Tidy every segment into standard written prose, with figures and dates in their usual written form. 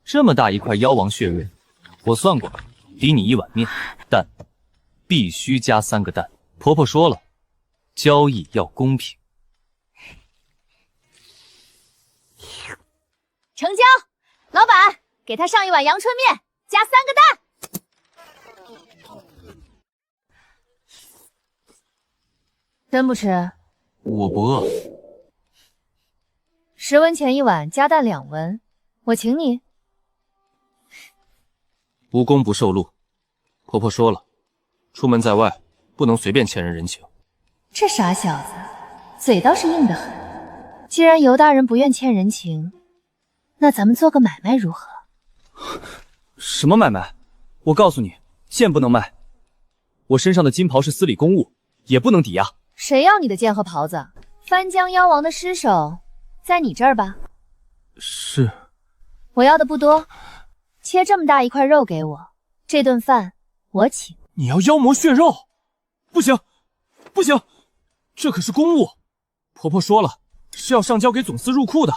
这么大一块妖王血瑞，我算过，抵你1碗面，但必须加3个蛋。婆婆说了，交易要公平。成交，老板，给他上一碗阳春面，加3个蛋。真不吃？我不饿。10文钱一碗，加蛋2文，我请你。无功不受禄，婆婆说了，出门在外不能随便欠人人情。这傻小子，嘴倒是硬得很。既然尤大人不愿欠人情，那咱们做个买卖如何？什么买卖？我告诉你，剑不能卖。我身上的金袍是司礼公务，也不能抵押。谁要你的剑和袍子？翻江妖王的尸首在你这儿吧？是。我要的不多，切这么大一块肉给我，这顿饭我请。你要妖魔血肉？不行，不行，这可是公务。婆婆说了，是要上交给总司入库的。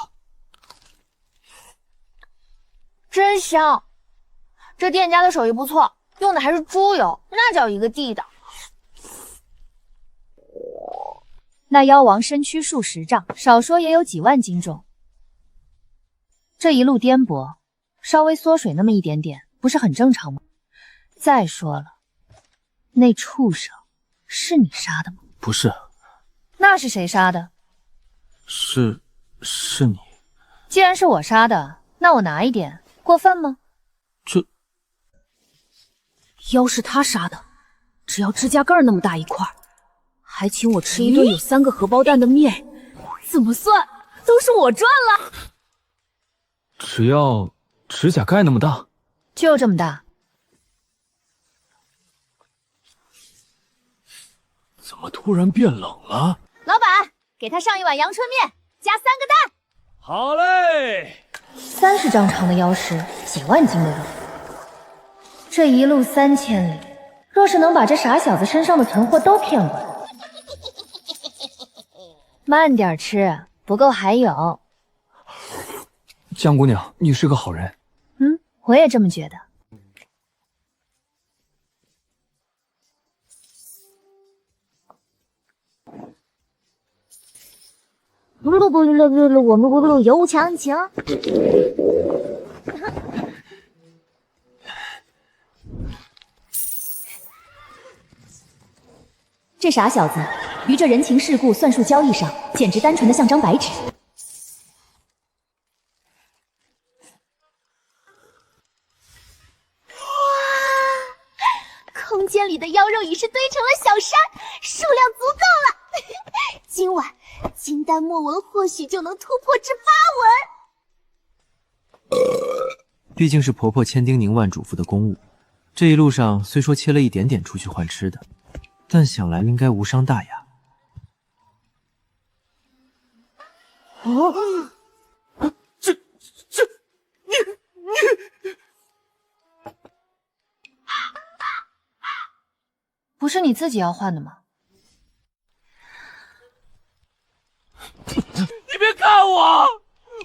真香！这店家的手艺不错，用的还是猪油，那叫一个地道。那妖王身躯数10丈，少说也有几万斤重。这一路颠簸，稍微缩水那么一点点，不是很正常吗？再说了，那畜生是你杀的吗？不是。那是谁杀的？是你。既然是我杀的，那我拿一点，过分吗？这妖是他杀的，只要指甲盖那么大一块，还请我吃一顿有3个荷包蛋的面，怎么算都是我赚了。只要指甲盖那么大？就这么大。怎么突然变冷了？老板，给他上一碗阳春面，加3个蛋。好嘞。30丈长的妖尸，几万斤的肉，这一路3000里，若是能把这傻小子身上的存货都骗过来，慢点吃，不够还有。江姑娘，你是个好人。我也这么觉得。我们有强情。这傻小子于这人情世故算术交易上，简直单纯的像张白纸。空间里的妖肉已是堆成了小山，数量足够了。今晚金丹墨纹或许就能突破至8纹。毕竟是婆婆千叮咛万嘱咐的公务，这一路上虽说切了一点点出去换吃的，但想来应该无伤大雅。不是你自己要换的吗？你别看我，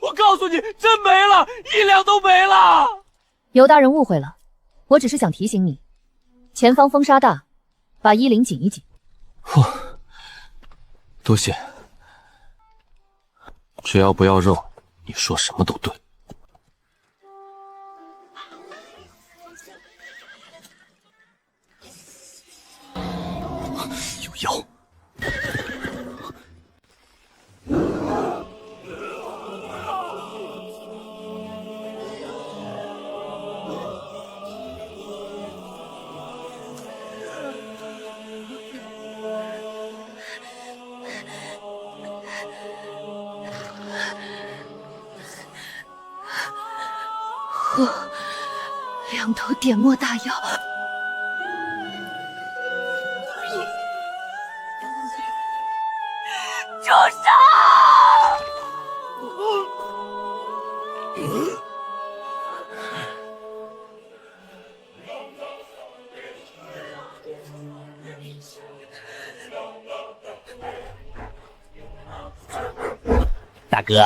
我告诉你，真没了，1两都没了。尤大人误会了，我只是想提醒你，前方风沙大，把衣领紧一紧。多谢。只要不要肉，你说什么都对。有妖！2头点墨大妖。住手！大哥，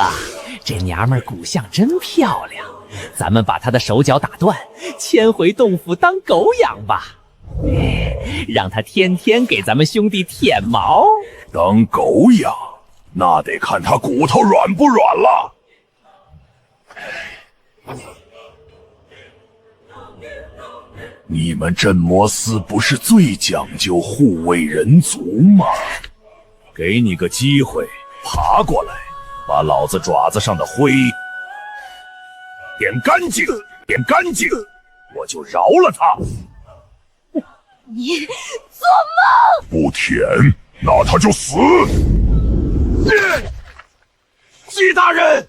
这娘们儿骨相真漂亮，咱们把他的手脚打断，牵回洞府当狗养吧，让他天天给咱们兄弟舔毛。当狗养，那得看他骨头软不软了。你们镇魔司不是最讲究护卫人族吗？给你个机会，爬过来，把老子爪子上的灰点干净，点干净，我就饶了他。你做梦！不舔，那他就死。姬大人，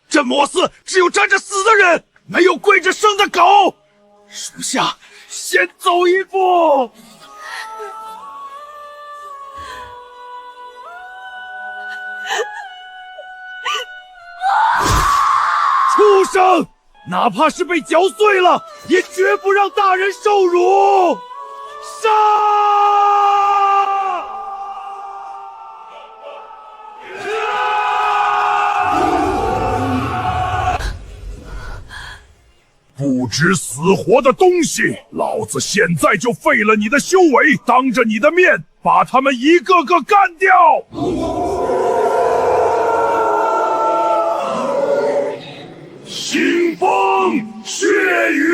镇魔司只有站着死的人，没有跪着生的狗。属下先走一步。畜生，哪怕是被嚼碎了，也绝不让大人受辱。杀！不知死活的东西，老子现在就废了你的修为，当着你的面把他们一个个干掉！腥风血雨！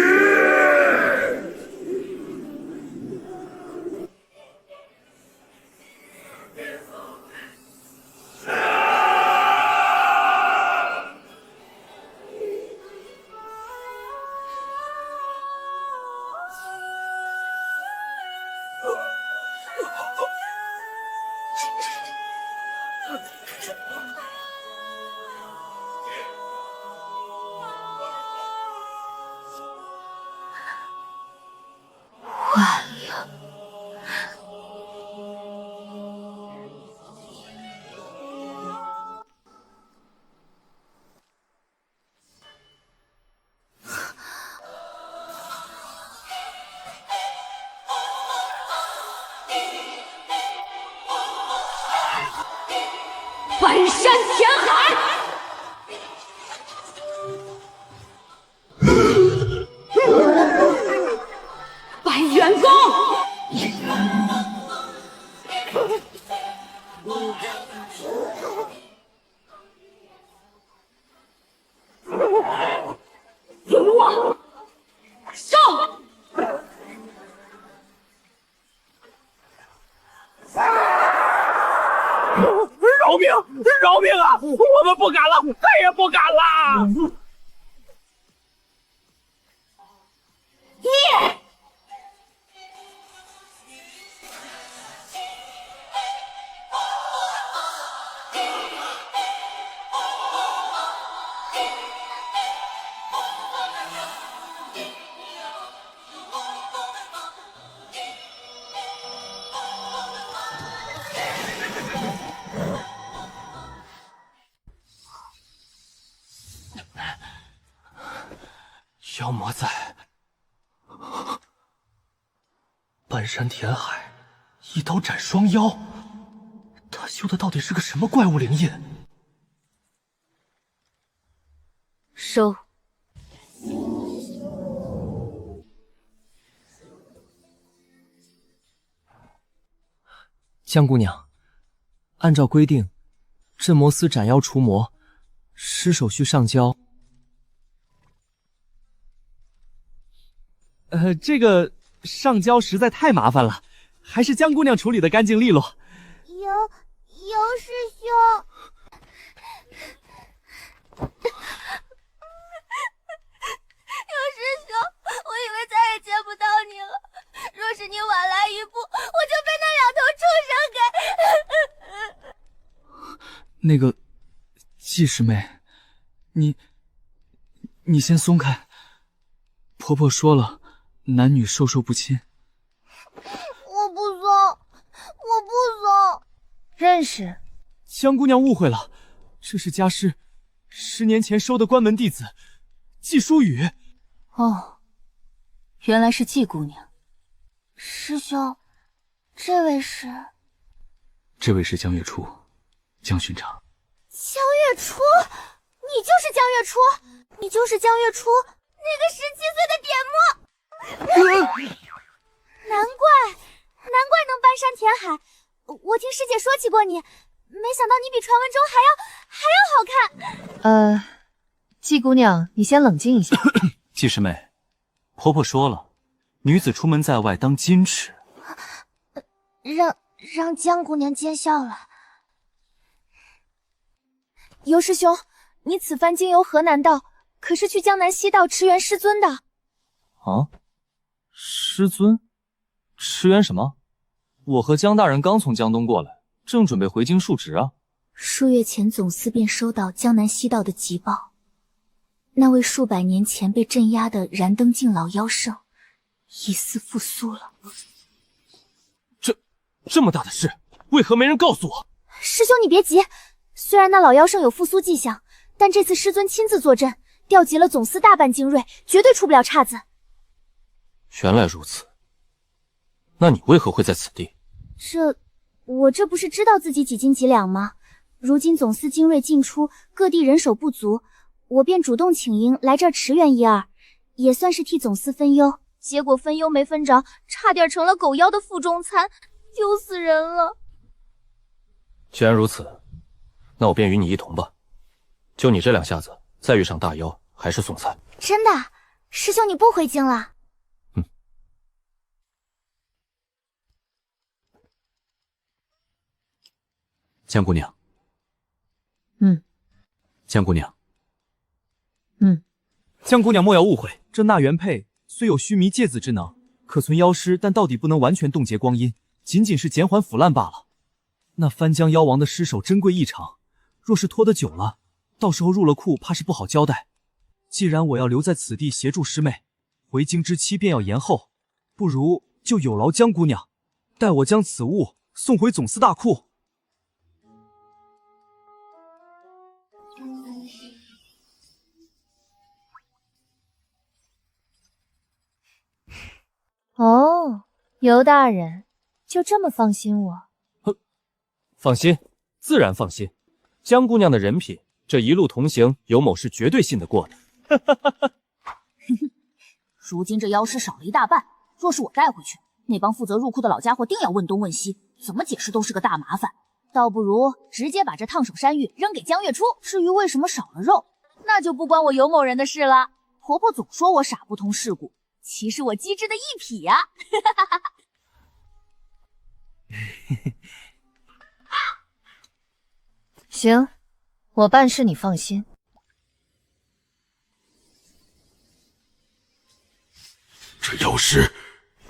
半山填海，白猿功。子路，上！饶命！饶命啊！我们不敢了，再也不敢了！你！妖魔在，半山填海，一刀斩双妖。他修的到底是个什么怪物灵印？收。江姑娘，按照规定，镇魔司斩妖除魔，尸首需上交。这个上交实在太麻烦了，还是江姑娘处理的干净利落。尤师兄，尤师兄，我以为再也见不到你了。若是你晚来一步，我就被那两头畜生给……那个季师妹，你先松开。婆婆说了，男女授受不亲。我不松，我不松。认识？江姑娘误会了，这是家师10年前收的关门弟子季书宇。哦，原来是季姑娘。师兄，这位是？这位是江月初，江巡查。江月初，你就是江月初，你就是江月初，那个17岁的点墨，难怪能搬山填海。我听师姐说起过你，没想到你比传闻中还要好看。季姑娘，你先冷静一下。季师妹，婆婆说了，女子出门在外当矜持。让江姑娘见笑了。尤师兄，你此番经由河南道，可是去江南西道驰援师尊的？啊？师尊？驰援什么？我和江大人刚从江东过来，正准备回京述职啊。数月前，总司便收到江南西道的急报，那位数百年前被镇压的燃灯境老妖圣，疑似复苏了。这么大的事，为何没人告诉我？师兄你别急，虽然那老妖圣有复苏迹象，但这次师尊亲自坐镇，调集了总司大半精锐，绝对出不了岔子。原来如此，那你为何会在此地？我这不是知道自己几斤几两吗？如今总司精锐尽出，各地人手不足，我便主动请缨来这儿驰援一二，也算是替总司分忧。结果分忧没分着，差点成了狗妖的腹中餐，丢死人了。既然如此，那我便与你一同吧。就你这两下子，再遇上大妖，还是送菜。真的？师兄你不回京了？江姑娘。江姑娘。江姑娘莫要误会，这纳元佩虽有须弥芥子之能，可存妖师，但到底不能完全冻结光阴，仅仅是减缓腐烂罢了。那翻江妖王的尸首珍贵异常，若是拖得久了，到时候入了库，怕是不好交代。既然我要留在此地协助师妹，回京之期便要延后，不如就有劳江姑娘，待我将此物送回总司大库。哦，尤大人就这么放心我？放心，自然放心。江姑娘的人品，这一路同行，尤某是绝对信得过的。如今这妖师少了一大半，若是我带回去，那帮负责入库的老家伙定要问东问西，怎么解释都是个大麻烦。倒不如直接把这烫手山芋扔给江月初。至于为什么少了肉，那就不关我尤某人的事了。婆婆总说我傻不通世故，其实我机智的一匹呀。行，我办事你放心。这妖师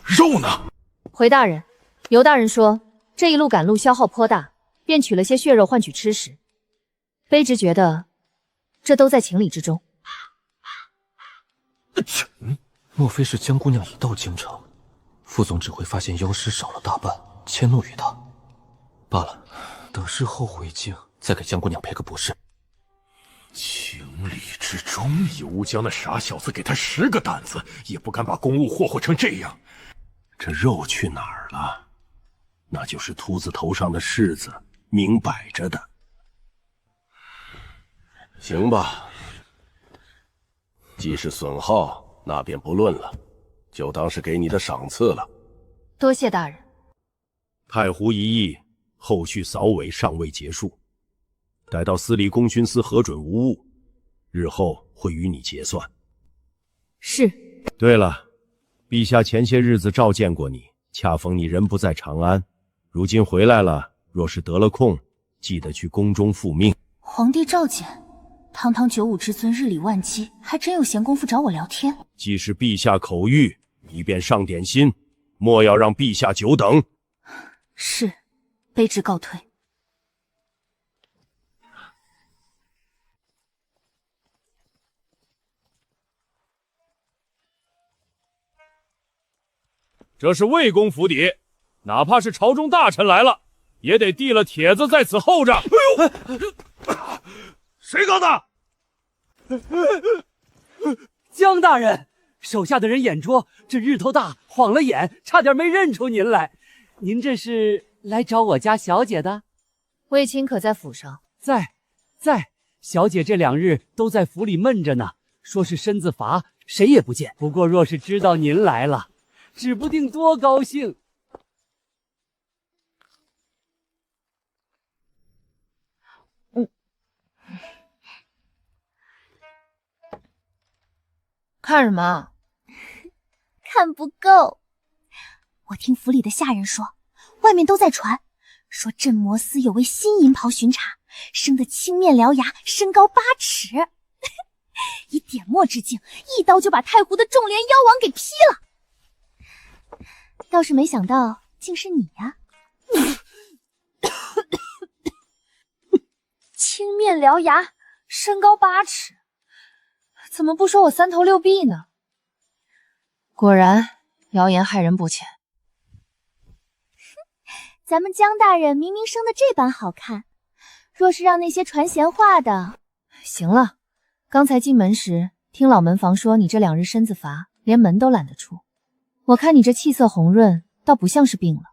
肉呢？回大人，尤大人说这一路赶路消耗颇大，便取了些血肉换取吃食。卑职觉得这都在情理之中。莫非是江姑娘已到京城？副总只会发现妖师少了大半，迁怒于他。罢了，等日后回京，再给江姑娘赔个不是。情理之中，尤江那傻小子给他10个胆子，也不敢把公务霍霍成这样。这肉去哪儿了？那就是秃子头上的虱子，明摆着的。行吧，既是损耗，那便不论了，就当是给你的赏赐了。多谢大人。太湖一役后续扫尾尚未结束，待到司礼功勋司核准无误，日后会与你结算。是。对了，陛下前些日子召见过你，恰逢你人不在长安，如今回来了，若是得了空，记得去宫中复命。皇帝召见，堂堂95之尊日理万机，还真有闲工夫找我聊天。既是陛下口谕，你便上点心，莫要让陛下久等。是，卑职告退。这是魏公府邸，哪怕是朝中大臣来了，也得递了帖子在此候着。哎呦，谁搞的？江大人，手下的人眼拙，这日头大，晃了眼，差点没认出您来。您这是来找我家小姐的？卫青可在府上？在。小姐这2日都在府里闷着呢，说是身子乏，谁也不见。不过若是知道您来了，指不定多高兴。看什么？看不够。我听府里的下人说，外面都在传，说镇魔司有位新银袍巡查，生得青面獠牙，身高8尺，以点墨之境，一刀就把太湖的众莲妖王给劈了。倒是没想到，竟是你呀！青面獠牙，身高8尺，怎么不说我3头6臂呢？果然，谣言害人不浅。咱们江大人明明生得这般好看，若是让那些传闲话的……行了，刚才进门时听老门房说你这2日身子乏，连门都懒得出。我看你这气色红润，倒不像是病了。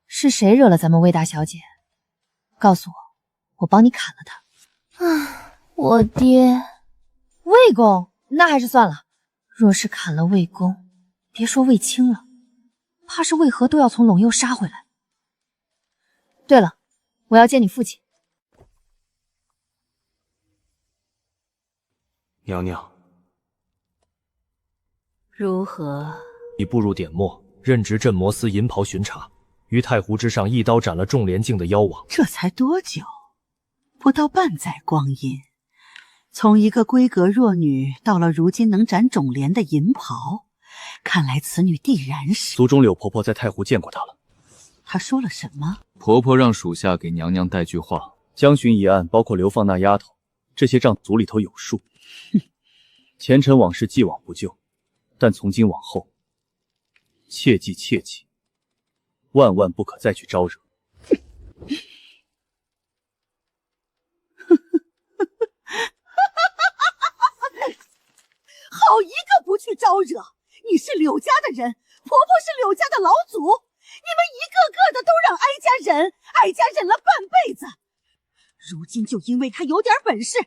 是谁惹了咱们魏大小姐？告诉我，我帮你砍了她。啊，我爹，魏公，那还是算了。若是砍了魏公，别说魏青了，怕是魏和都要从陇右杀回来。对了，我要见你父亲。娘娘，如何？你步入典墨，任职镇魔司银袍巡查，于太湖之上一刀斩了众莲境的妖王。这才多久？不到半载光阴，从一个闺阁弱女到了如今能斩种莲的银袍，看来此女必然是……族中柳婆婆在太湖见过她了。她说了什么？婆婆让属下给娘娘带句话：江巡一案包括流放那丫头，这些账族里头有数。前尘往事既往不咎，但从今往后，切记切记，万万不可再去招惹。好一个不去招惹！你是柳家的人，婆婆是柳家的老祖，你们一个个的都让哀家忍，哀家忍了半辈子。如今就因为她有点本事，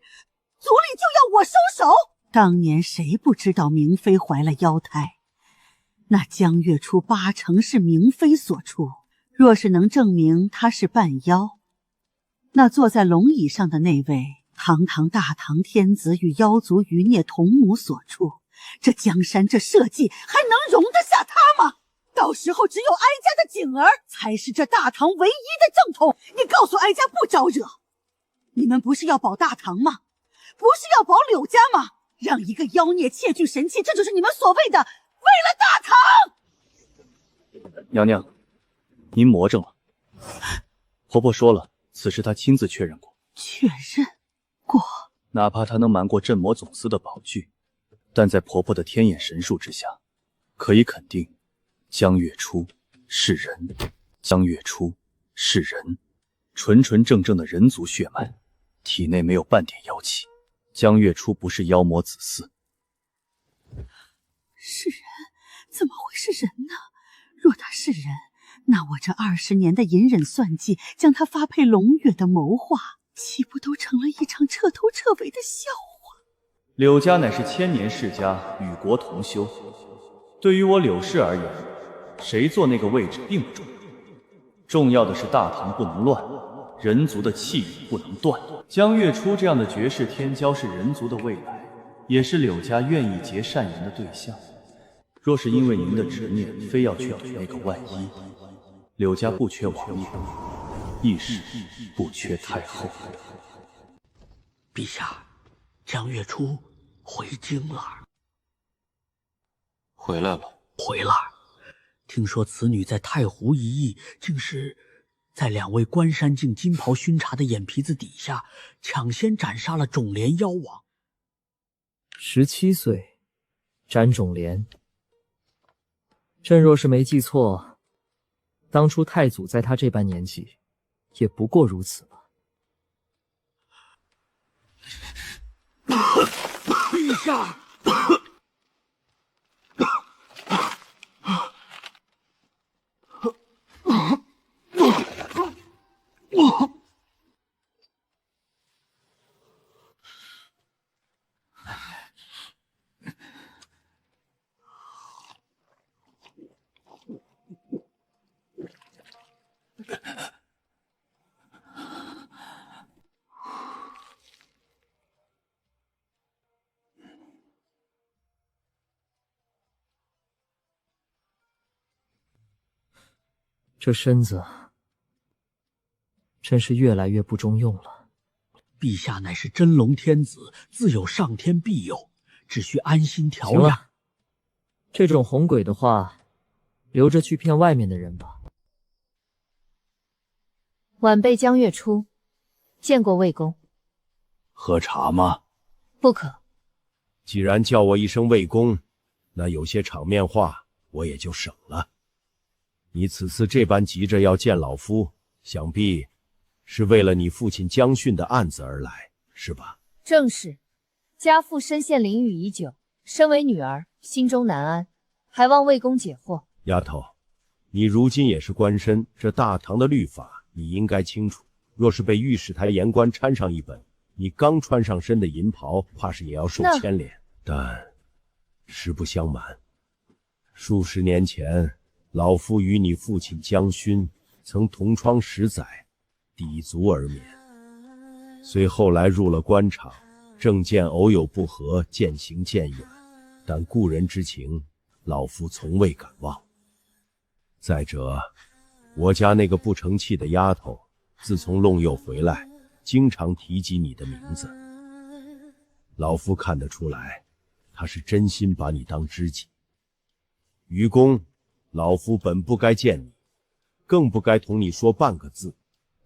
族里就要我收手。当年谁不知道明妃怀了妖胎？那江月初8成是明妃所出。若是能证明她是半妖，那坐在龙椅上的那位堂堂大唐天子与妖族余孽同母所出，这江山这社稷还能容得下他吗？到时候只有哀家的景儿才是这大唐唯一的正统。你告诉哀家不招惹，你们不是要保大唐吗？不是要保柳家吗？让一个妖孽窃据神器，这就是你们所谓的为了大唐。娘娘，您魔怔了。婆婆说了，此事她亲自确认过。确认过？哪怕她能瞒过镇魔总司的宝具，但在婆婆的天眼神术之下，可以肯定，江月初是人。江月初是人，纯纯正正的人族血脉，体内没有半点妖气。江月初不是妖魔子嗣。是人？怎么会是人呢？若他是人，那我这20年的隐忍算计，将他发配龙月的谋划，岂不都成了一场彻头彻尾的笑话？柳家乃是千年世家，与国同修。对于我柳氏而言，谁坐那个位置并不重要，重要的是大唐不能乱，人族的气宇不能断。江月初这样的绝世天骄是人族的未来，也是柳家愿意结善缘的对象。若是因为您的执念，非要去赌那个万一，柳家不缺王爷，亦是不缺太后。陛下，江月初回京了。回来了。回来。听说此女在太湖一役，竟是在2位关山境金袍巡查的眼皮子底下，抢先斩杀了种莲妖王。17岁，斩种莲。朕若是没记错，当初太祖在他这般年纪，也不过如此吧。陛下。这身子真是越来越不中用了。陛下乃是真龙天子，自有上天庇佑，只需安心调养。行了，这种红鬼的话，留着去骗外面的人吧。晚辈江月初见过魏公。喝茶吗？不可。既然叫我一声魏公，那有些场面话我也就省了。你此次这般急着要见老夫，想必是为了你父亲江训的案子而来，是吧？正是。家父身陷囹圄已久，身为女儿，心中难安，还望魏公解惑。丫头，你如今也是官绅，这大唐的律法你应该清楚。若是被御史台言官掺上一本，你刚穿上身的银袍，怕是也要受牵连。但实不相瞒，数十年前，老夫与你父亲江勋曾同窗10载，抵足而眠。虽后来入了官场，政见偶有不合，渐行渐远，但故人之情，老夫从未敢忘。再者，我家那个不成器的丫头，自从弄幼回来，经常提及你的名字。老夫看得出来，她是真心把你当知己。于公，老夫本不该见你，更不该同你说半个字，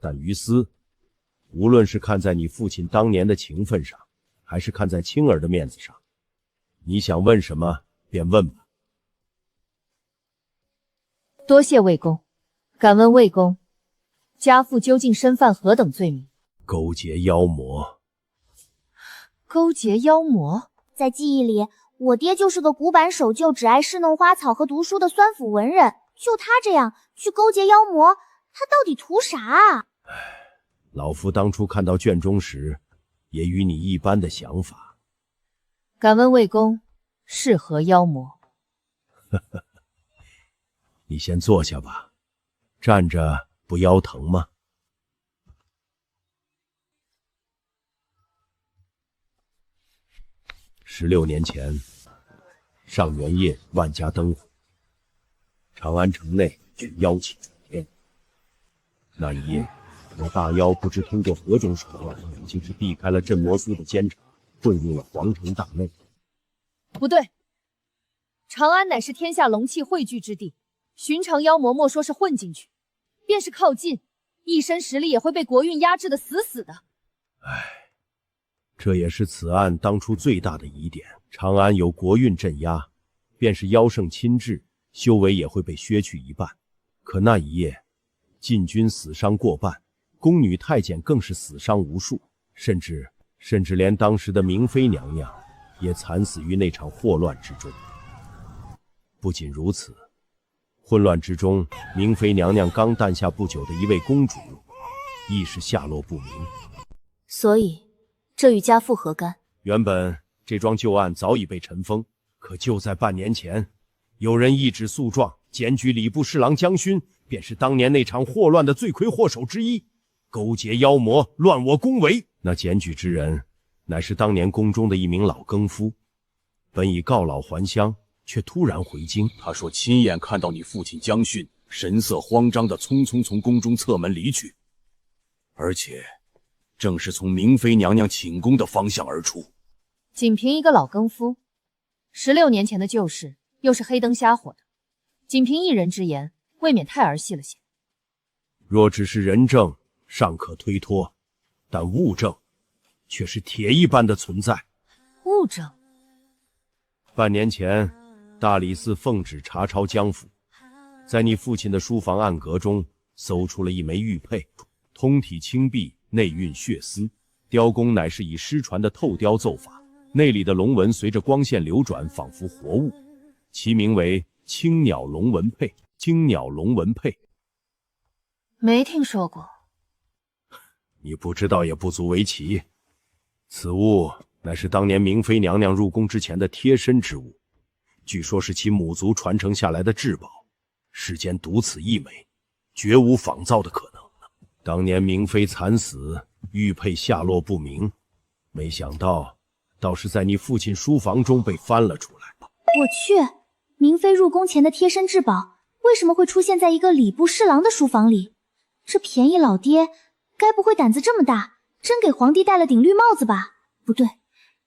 但于私，无论是看在你父亲当年的情分上，还是看在青儿的面子上，你想问什么便问吧。多谢魏公。敢问魏公，家父究竟身犯何等罪名？勾结妖魔。勾结妖魔？在记忆里，我爹就是个古板守旧、只爱侍弄花草和读书的酸腐文人。就他这样去勾结妖魔，他到底图啥啊？老夫当初看到卷宗时，也与你一般的想法。敢问魏公，是何妖魔？你先坐下吧，站着不腰疼吗？16年前，上元夜，万家灯火，长安城内却妖气冲天。那一夜，我大妖不知通过何种手段，竟是避开了镇魔司的监察，混入了皇城大内。不对，长安乃是天下龙气汇聚之地，寻常妖魔莫说是混进去，便是靠近，一身实力也会被国运压制的死死的。唉，这也是此案当初最大的疑点。长安有国运镇压，便是妖圣亲至，修为也会被削去一半。可那一夜，禁军死伤过半，宫女太监更是死伤无数，甚至连当时的明妃娘娘也惨死于那场祸乱之中。不仅如此，混乱之中，明妃娘娘刚诞下不久的一位公主，亦是下落不明。所以，这与家父何干？原本这桩旧案早已被尘封，可就在半年前，有人一纸诉状，检举礼部侍郎江勋便是当年那场祸乱的罪魁祸首之一，勾结妖魔，乱我宫闱。那检举之人，乃是当年宫中的一名老更夫，本已告老还乡，却突然回京。他说亲眼看到你父亲江训神色慌张地匆匆从宫中侧门离去，而且正是从明妃娘娘寝宫的方向而出。仅凭一个老更夫，16年前的旧事又是黑灯瞎火的，仅凭一人之言，未免太儿戏了些。若只是人证，尚可推脱，但物证却是铁一般的存在。物证？半年前，大理寺奉旨查抄江府，在你父亲的书房暗格中搜出了一枚玉佩，通体青碧，内蕴血丝，雕工乃是以失传的透雕奏法，内里的龙纹随着光线流转，仿佛活物，其名为青鸟龙纹佩。青鸟龙纹佩，没听说过。你不知道也不足为奇。此物乃是当年明妃娘娘入宫之前的贴身之物，据说是其母族传承下来的至宝，世间独此一枚，绝无仿造的可能。当年明妃惨死，玉佩下落不明，没想到倒是在你父亲书房中被翻了出来。我去，明妃入宫前的贴身至宝，为什么会出现在一个礼部侍郎的书房里？这便宜老爹该不会胆子这么大，真给皇帝戴了顶绿帽子吧？不对，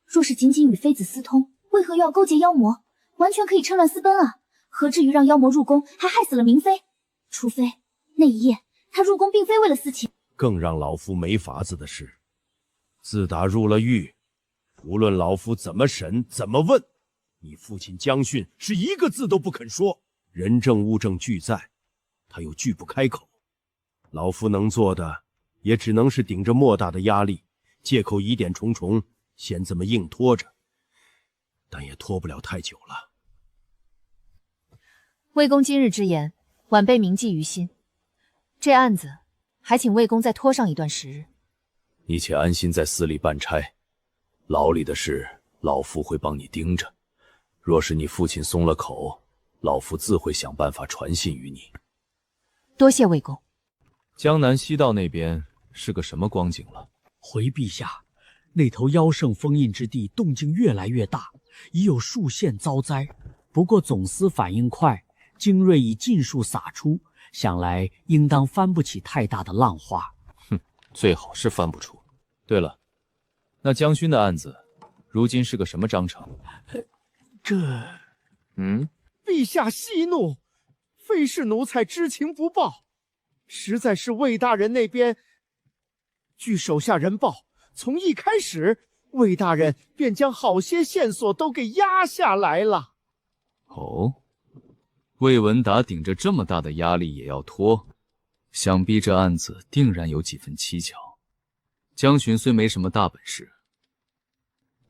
若是仅仅与妃子私通，为何又要勾结妖魔？完全可以趁乱私奔啊！何至于让妖魔入宫，还害死了明妃？除非那一夜他入宫并非为了私情。更让老夫没法子的是，自打入了狱，无论老夫怎么审怎么问，你父亲江训是一个字都不肯说，人证物证俱在，他又拒不开口。老夫能做的也只能是顶着莫大的压力，借口疑点重重，先这么硬拖着，但也拖不了太久了。魏公今日之言，晚辈铭记于心。这案子还请魏公再拖上一段时日。你且安心在司里办差，牢里的事老夫会帮你盯着。若是你父亲松了口，老夫自会想办法传信于你。多谢魏公。江南西道那边是个什么光景了？回陛下，那头妖圣封印之地动静越来越大，已有数县遭灾。不过总司反应快，精锐已尽数撒出，想来应当翻不起太大的浪花。哼，最好是翻不出。对了，那江勋的案子，如今是个什么章程？陛下息怒，非是奴才知情不报，实在是魏大人那边。据手下人报，从一开始，魏大人便将好些线索都给压下来了。哦，魏文达顶着这么大的压力也要拖，想必这案子定然有几分蹊跷。江巡虽没什么大本事，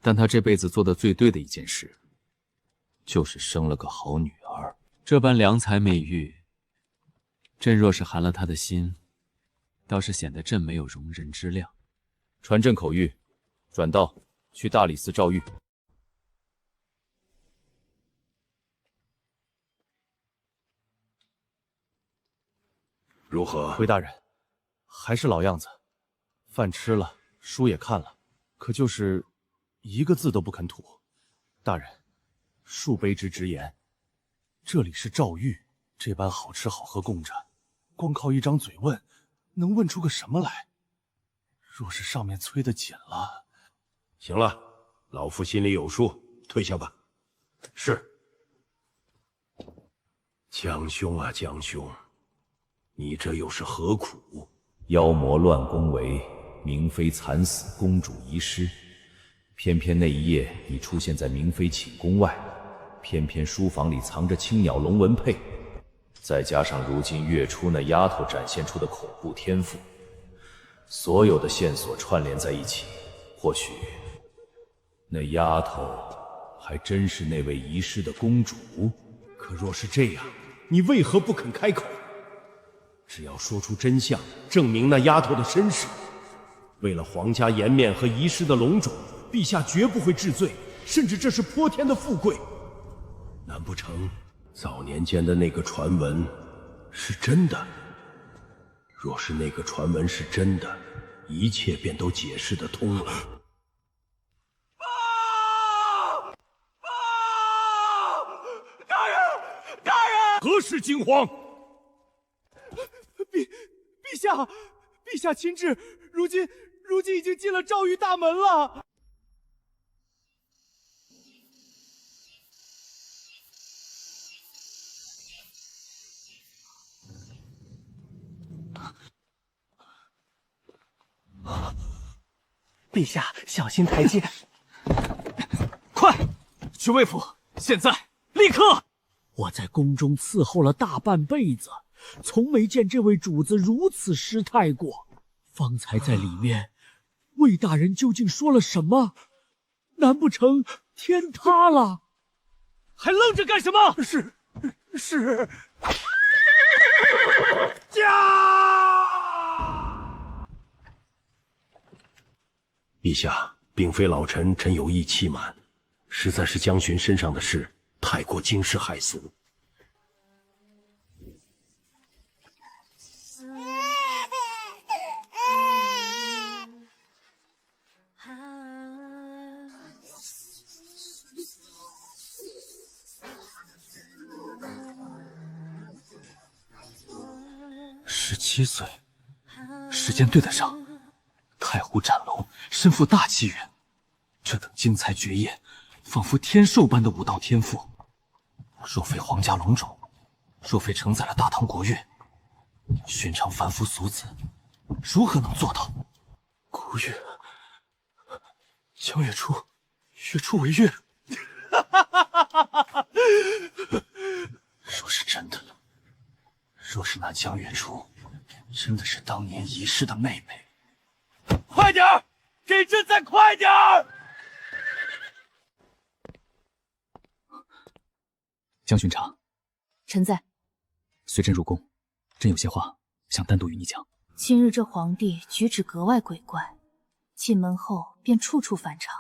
但他这辈子做的最对的一件事，就是生了个好女儿。这般良才美玉，朕若是寒了他的心，倒是显得朕没有容人之量。传朕口谕，转道去大理寺诏狱。如何？回大人，还是老样子，饭吃了，书也看了，可就是一个字都不肯吐。大人，恕卑职直言，这里是诏狱，这般好吃好喝供着，光靠一张嘴问，能问出个什么来？若是上面催得紧了……行了，老夫心里有数，退下吧。是。江兄啊，江兄，你这又是何苦？妖魔乱宫闱，明妃惨死，公主遗失。偏偏那一夜你出现在明妃寝宫外，偏偏书房里藏着青鸟龙纹佩，再加上如今月初那丫头展现出的恐怖天赋，所有的线索串联在一起，或许那丫头还真是那位遗失的公主。可若是这样，你为何不肯开口？只要说出真相，证明那丫头的身世，为了皇家颜面和遗失的龙种，陛下绝不会治罪，甚至这是泼天的富贵。难不成早年间的那个传闻是真的？若是那个传闻是真的，一切便都解释得通了。大人！何事惊慌？陛下，陛下亲旨，如今已经进了诏狱大门了。陛下，小心台阶！快，去魏府，现在，立刻！我在宫中伺候了大半辈子，从没见这位主子如此失态过。方才在里面，魏大人究竟说了什么？难不成天塌了？还愣着干什么？是。陛下，并非老臣有意欺瞒，实在是江巡身上的事太过惊世骇俗。17岁，时间对得上。太湖斩龙，身负大机缘，这等精彩绝艺，仿佛天授般的武道天赋。若非皇家龙种，若非承载了大唐国运，寻常凡夫俗子如何能做到？国运，江月初，月初为月。若是真的，若是那江月初真的是当年遗失的妹妹，快点儿，给朕再快点儿！江巡查，臣在。随朕入宫，朕有些话想单独与你讲。今日这皇帝举止格外鬼怪，进门后便处处反常，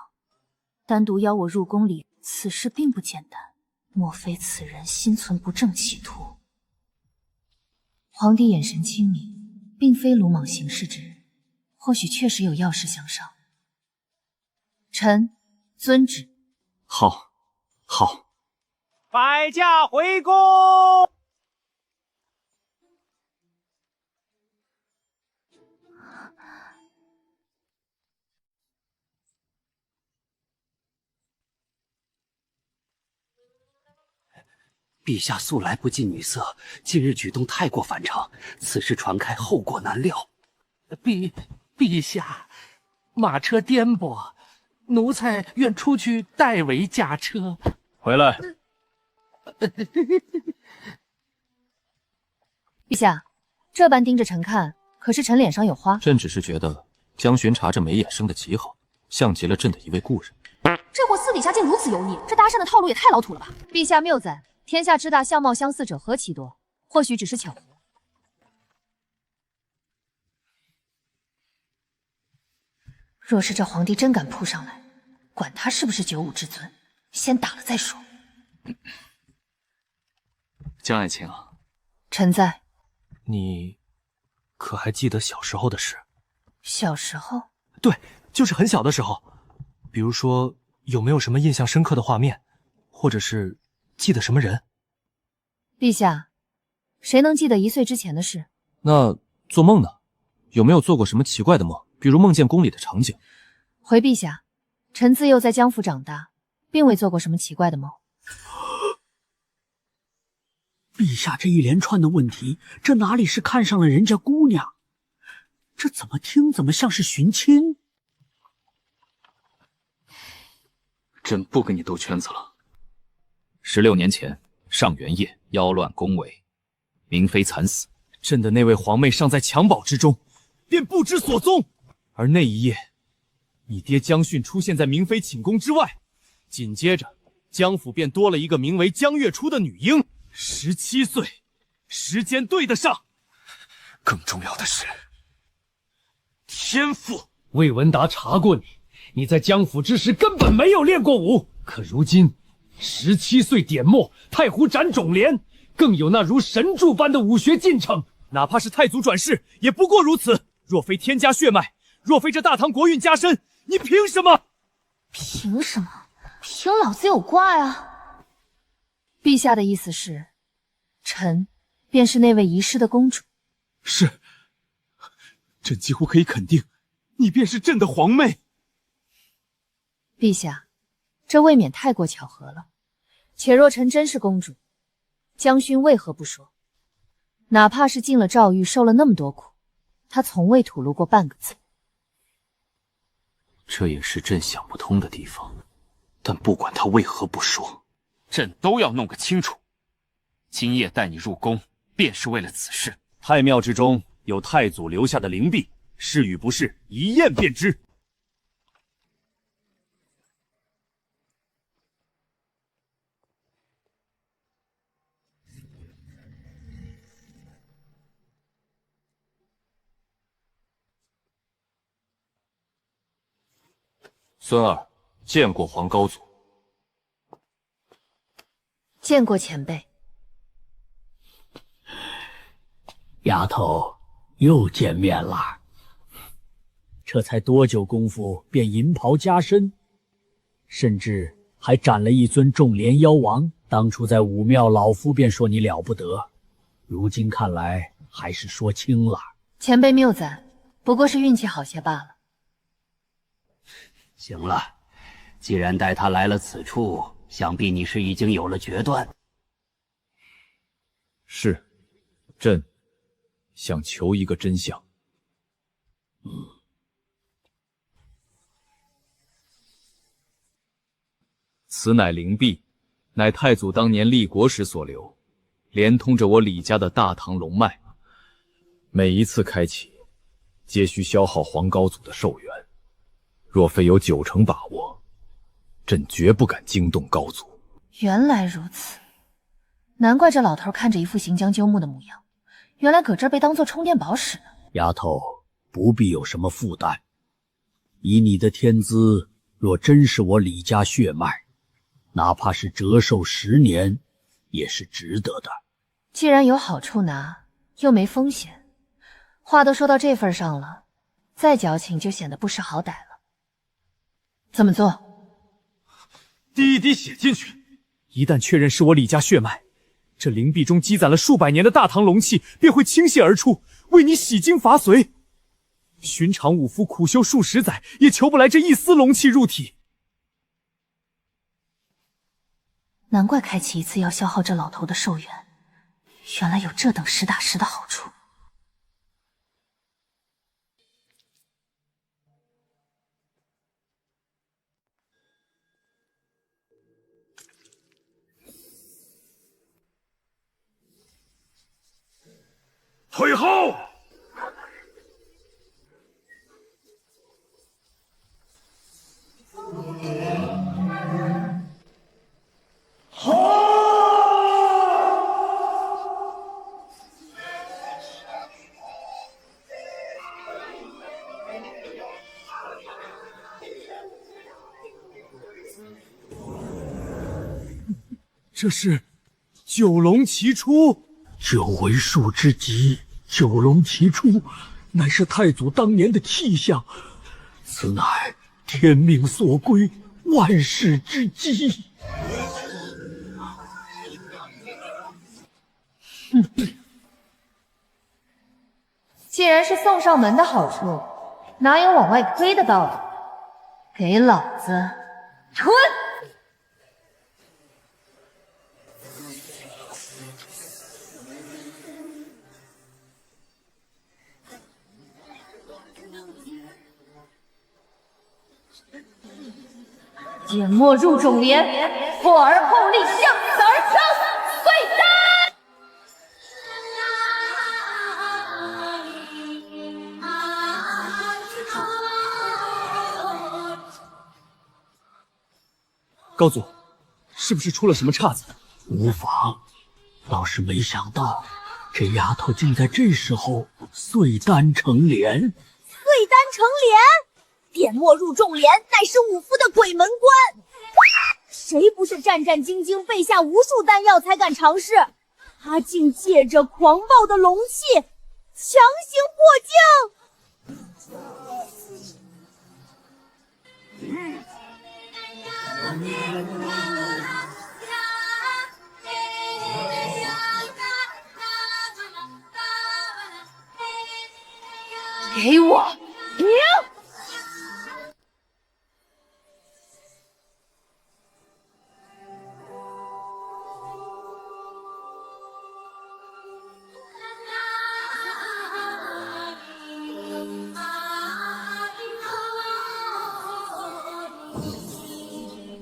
单独邀我入宫里，此事并不简单。莫非此人心存不正企图？皇帝眼神清明，并非鲁莽行事之人，或许确实有要事相商。臣遵旨。好，好。摆驾回宫。陛下素来不近女色，近日举动太过反常，此事传开，后果难料。陛下，马车颠簸，奴才愿出去代为驾车。回来。陛下，这般盯着臣看，可是臣脸上有花？朕只是觉得江巡查这眉眼生得极好，像极了朕的一位故人。这货私底下竟如此油腻，这搭讪的套路也太老土了吧！陛下谬赞，天下之大，相貌相似者何其多，或许只是巧合。若是这皇帝真敢扑上来，管他是不是九五至尊，先打了再说。江爱卿啊，臣在。你可还记得小时候的事？小时候？对，就是很小的时候。比如说，有没有什么印象深刻的画面，或者是记得什么人？陛下，谁能记得1岁之前的事？那做梦呢？有没有做过什么奇怪的梦？比如梦见宫里的场景？回陛下，臣自幼在江府长大，并未做过什么奇怪的梦。陛下这一连串的问题，这哪里是看上了人家姑娘？这怎么听怎么像是寻亲？朕不跟你兜圈子了。16年前，上元夜妖乱宫闱，明妃惨死，朕的那位皇妹尚在襁褓之中，便不知所踪。而那一夜，你爹江训出现在明妃寝宫之外，紧接着江府便多了一个名为江月初的女婴，17岁，时间对得上。更重要的是，天赋。魏文达查过你，你在江府之时根本没有练过武，可如今17岁点墨，太湖斩种莲，更有那如神助般的武学进程。哪怕是太祖转世，也不过如此。若非天家血脉，若非这大唐国运加深，你凭什么？凭什么？凭老子有挂呀！陛下的意思是，臣便是那位遗失的公主。是，朕几乎可以肯定，你便是朕的皇妹。陛下，这未免太过巧合了。且若臣真是公主，江勋为何不说？哪怕是进了诏狱，受了那么多苦，他从未吐露过半个字。这也是朕想不通的地方。但不管他为何不说，朕都要弄个清楚。今夜带你入宫，便是为了此事。太庙之中有太祖留下的灵璧，是与不是，一验便知。孙儿见过皇高祖。见过前辈。丫头，又见面了。这才多久功夫，便银袍加身，甚至还斩了一尊种莲妖王。当初在武庙，老夫便说你了不得。如今看来，还是说轻了？前辈谬赞，不过是运气好些罢了。行了，既然带他来了此处，想必你是已经有了决断。是，朕想求一个真相。此乃灵璧，乃太祖当年立国时所留，连通着我李家的大唐龙脉。每一次开启，皆需消耗皇高祖的寿元。若非有90%把握，朕绝不敢惊动高祖。原来如此，难怪这老头看着一副行将就木的模样，原来搁这儿被当做充电宝使呢。丫头不必有什么负担，以你的天资，若真是我李家血脉，哪怕是折寿10年，也是值得的。既然有好处拿，又没风险，话都说到这份上了，再矫情就显得不识好歹了。怎么做？滴一滴血进去，一旦确认是我李家血脉，这灵璧中积攒了数百年的大唐龙气便会倾泻而出，为你洗精伐髓。寻常武夫苦修数10载，也求不来这一丝龙气入体。难怪开启一次要消耗这老头的寿元，原来有这等实打实的好处。退后！这是九龙齐出，9为数之极，九龙齐出，乃是太祖当年的气象，此乃天命所归，万世之基。既然是送上门的好处，哪有往外推的道理？给老子滚！剑墨入种莲，破而后立，向死而生，碎丹！高祖，是不是出了什么岔子？无妨，倒是没想到，这丫头竟在这时候碎丹成莲。碎丹成莲，点墨入众莲，乃是武夫的鬼门关。谁不是战战兢兢备下无数丹药才敢尝试？他竟借着狂暴的龙气，强行破境。给我赢！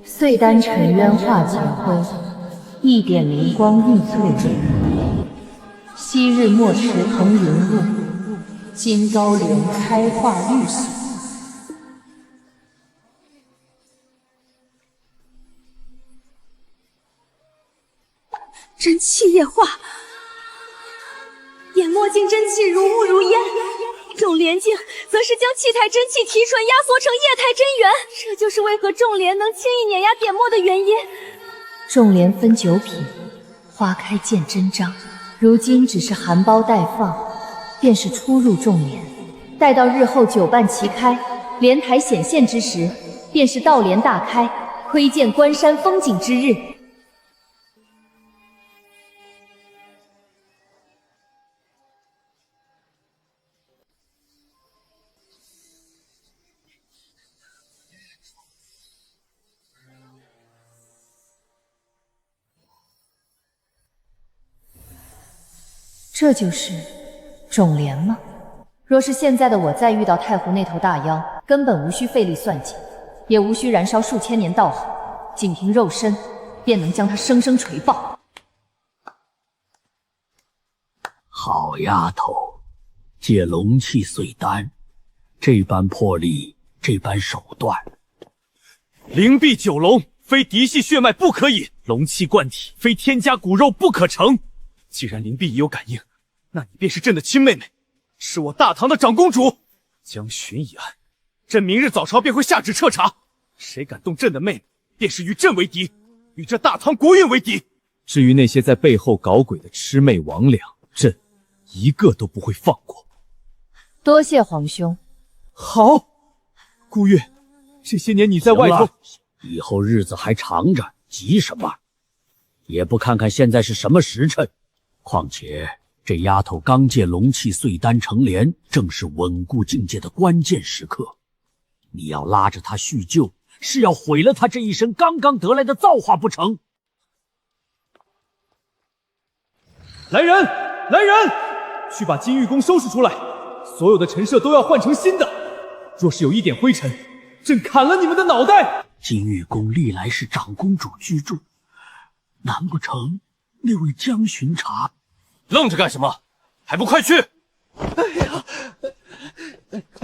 碎丹沉渊化劫灰，一点灵光溢翠水。昔日墨池腾云雾，今高莲开化玉髓。真气液化，点墨境真气如雾如烟，众莲境则是将气态真气提纯压缩成液态真元，这就是为何众莲能轻易碾压点墨的原因。众莲分9品，花开见真章。如今只是含苞待放，便是初入众莲。待到日后9瓣齐开，莲台显现之时，便是道莲大开，窥见关山风景之日。这就是种莲吗？若是现在的我再遇到太湖那头大妖，根本无需费力算计，也无需燃烧数千年道行，仅凭肉身便能将他生生锤爆。好丫头，借龙气碎丹，这般魄力，这般手段，灵璧九龙，非嫡系血脉不可引；龙气贯体，非天家骨肉不可成。既然灵璧已有感应，那你便是朕的亲妹妹，是我大唐的长公主。将寻一案，朕明日早朝便会下旨彻查，谁敢动朕的妹妹，便是与朕为敌，与这大唐国运为敌。至于那些在背后搞鬼的魑魅魍魉，朕一个都不会放过。多谢皇兄。好，孤月，这些年你在外头，以后日子还长着，急什么？也不看看现在是什么时辰。况且这丫头刚借龙气碎丹成莲，正是稳固境界的关键时刻。你要拉着她叙旧，是要毁了她这一身刚刚得来的造化不成？来人，来人，去把金玉宫收拾出来，所有的陈设都要换成新的。若是有一点灰尘，朕砍了你们的脑袋！金玉宫历来是长公主居住，难不成那位江巡查？愣着干什么？还不快去！哎呀，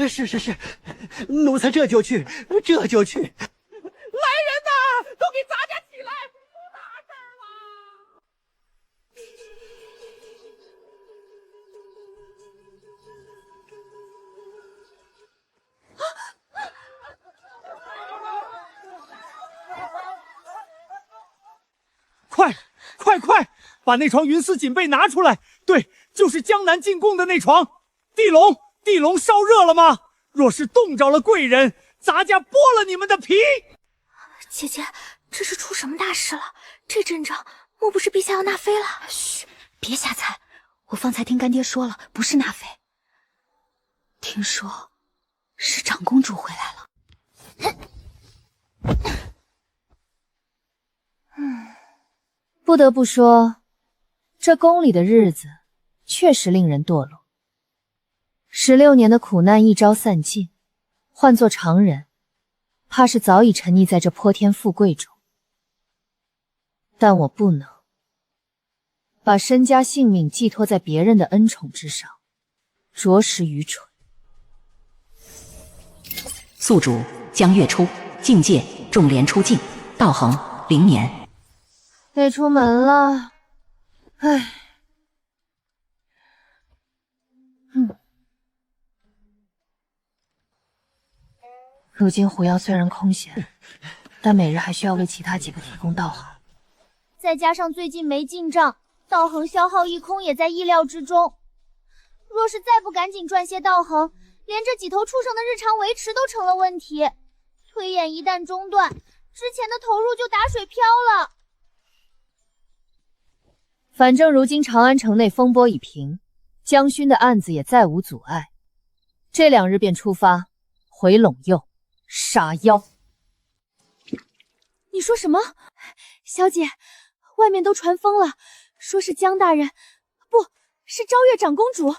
是，奴才这就去。来人呐，都给咱家起来，出大事了！快！把那床云丝锦被拿出来！对，就是江南进贡的那床。地龙烧热了吗？若是冻着了贵人，咱家剥了你们的皮！姐姐，这是出什么大事了？这阵仗，莫不是陛下要纳妃了？嘘，别瞎猜。我方才听干爹说了，不是纳妃。听说是长公主回来了。不得不说，这宫里的日子确实令人堕落。16年的苦难一朝散尽，换作常人，怕是早已沉溺在这泼天富贵中。但我不能把身家性命寄托在别人的恩宠之上，着实愚蠢。宿主江月初，境界重莲出境，道行0年。得出门了，唉，如今狐妖虽然空闲，但每日还需要为其他几个提供道行，再加上最近没进账，道行消耗一空也在意料之中。若是再不赶紧赚些道行，连这几头畜生的日常维持都成了问题。推演一旦中断，之前的投入就打水漂了。反正如今长安城内风波已平，江勋的案子也再无阻碍，这2日便出发回陇右杀妖。你说什么？小姐，外面都传疯了，说是江大人，不是昭月长公主，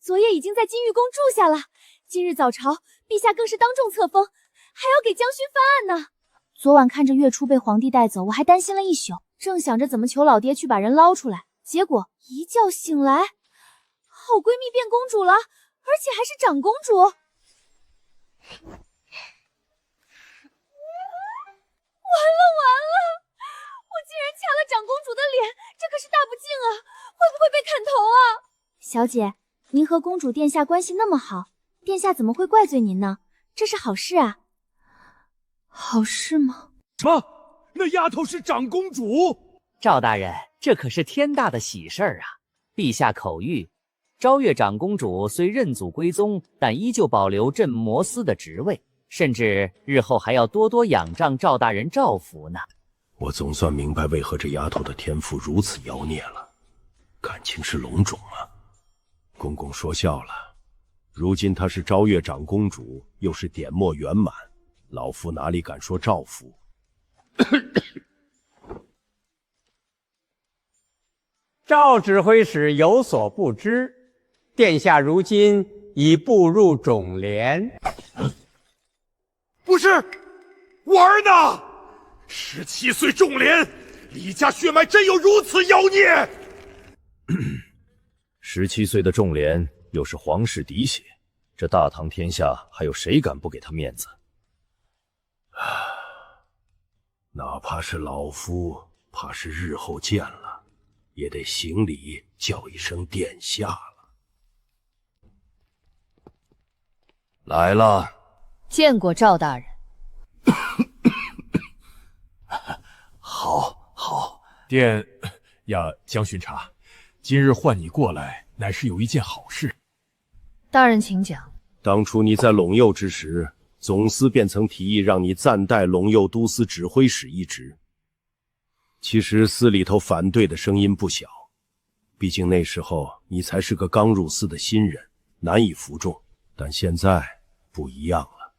昨夜已经在金玉宫住下了。今日早朝，陛下更是当众册封，还要给江勋翻案呢。昨晚看着月初被皇帝带走，我还担心了一宿。正想着怎么求老爹去把人捞出来，结果一觉醒来，好闺蜜变公主了，而且还是长公主。完了，我竟然掐了长公主的脸，这可是大不敬啊，会不会被砍头啊？小姐，您和公主殿下关系那么好，殿下怎么会怪罪您呢？这是好事啊。好事吗？什么？那丫头是长公主。赵大人，这可是天大的喜事儿啊！陛下口谕，昭月长公主虽认祖归宗，但依旧保留镇魔司的职位，甚至日后还要多多仰仗赵大人照拂呢。我总算明白为何这丫头的天赋如此妖孽了，感情是龙种啊！公公说笑了，如今她是昭月长公主，又是点墨圆满，老夫哪里敢说照拂？赵指挥使有所不知，殿下如今已步入种连。不是，我儿呢？17岁种连，李家血脉真有如此妖孽？17岁的仲连又是皇室嫡血，这大唐天下还有谁敢不给他面子？哪怕是老夫，怕是日后见了，也得行礼叫一声殿下了。来了。见过赵大人。好，殿呀，江巡查，今日唤你过来，乃是有一件好事。大人请讲。当初你在陇右之时，总司便曾提议让你暂代陇右都司指挥使一职。其实司里头反对的声音不小，毕竟那时候你才是个刚入司的新人，难以服众。但现在不一样了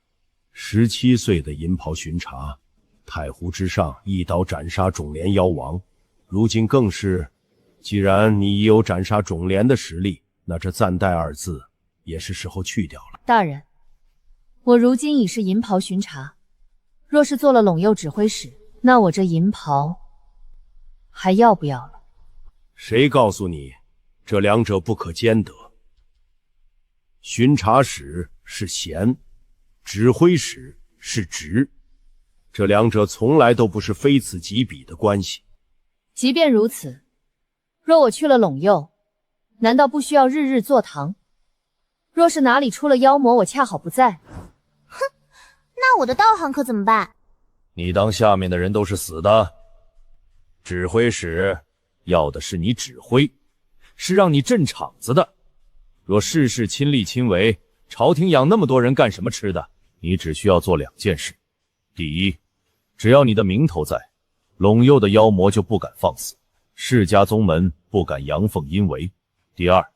，17岁的银袍巡查，太湖之上一刀斩杀种连妖王，如今更是，既然你已有斩杀种连的实力，那这暂代二字也是时候去掉了。大人，我如今已是银袍巡查，若是做了陇右指挥使，那我这银袍还要不要了？谁告诉你这两者不可兼得？巡查使是衔，指挥使是职，这两者从来都不是非此即彼的关系。即便如此，若我去了陇右，难道不需要日日坐堂？若是哪里出了妖魔，我恰好不在。哼，那我的道行可怎么办？你当下面的人都是死的？指挥使要的是你指挥，是让你镇场子的。若事事亲力亲为，朝廷养那么多人干什么吃的？你只需要做2件事：第一，只要你的名头在，陇右的妖魔就不敢放肆，世家宗门不敢阳奉阴违；第二，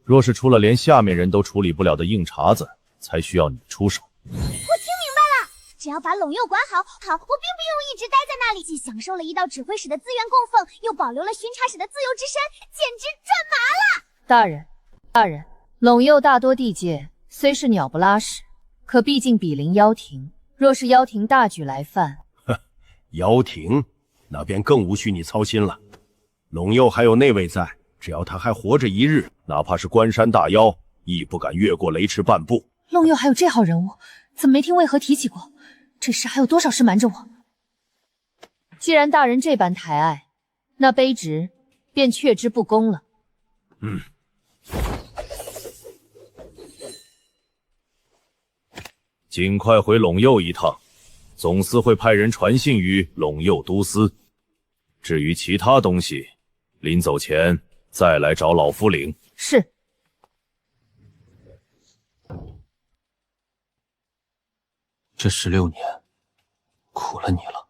若是出了连下面人都处理不了的硬茬子，才需要你出手。我听明白了，只要把陇右管好，我并不用一直待在那里，既享受了一道指挥使的资源供奉，又保留了巡查使的自由之身，简直赚麻了。大人，陇右大多地界虽是鸟不拉屎，可毕竟比邻妖庭，若是妖庭大举来犯，妖庭那便更无需你操心了。陇右还有那位在，只要他还活着一日，哪怕是关山大妖，亦不敢越过雷池半步。陇右还有这号人物，怎么没听为何提起过？这事还有多少事瞒着我？既然大人这般抬爱，那卑职便却之不恭了。尽快回陇右一趟，总司会派人传信于陇右都司。至于其他东西，临走前再来找老夫领。是。这16年，苦了你了。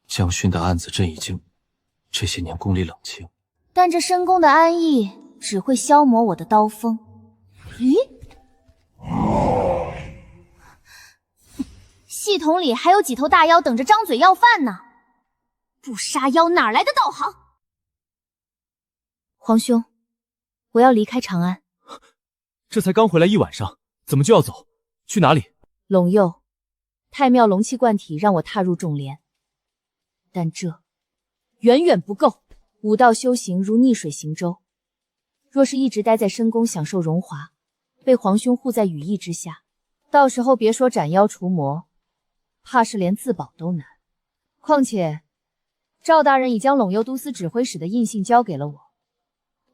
江勋的案子朕已经这些年功力冷清，但这深宫的安逸只会消磨我的刀锋。咦？系统里还有几头大妖等着张嘴要饭呢，不杀妖哪来的道行？皇兄，我要离开长安。这才刚回来1晚上，怎么就要走？去哪里？陇右，太庙龙气贯体让我踏入种连，但这远远不够。武道修行如逆水行舟，若是一直待在深宫享受荣华，被皇兄护在羽翼之下，到时候别说斩妖除魔，怕是连自保都难。况且赵大人已将陇右都司指挥使的印信交给了我，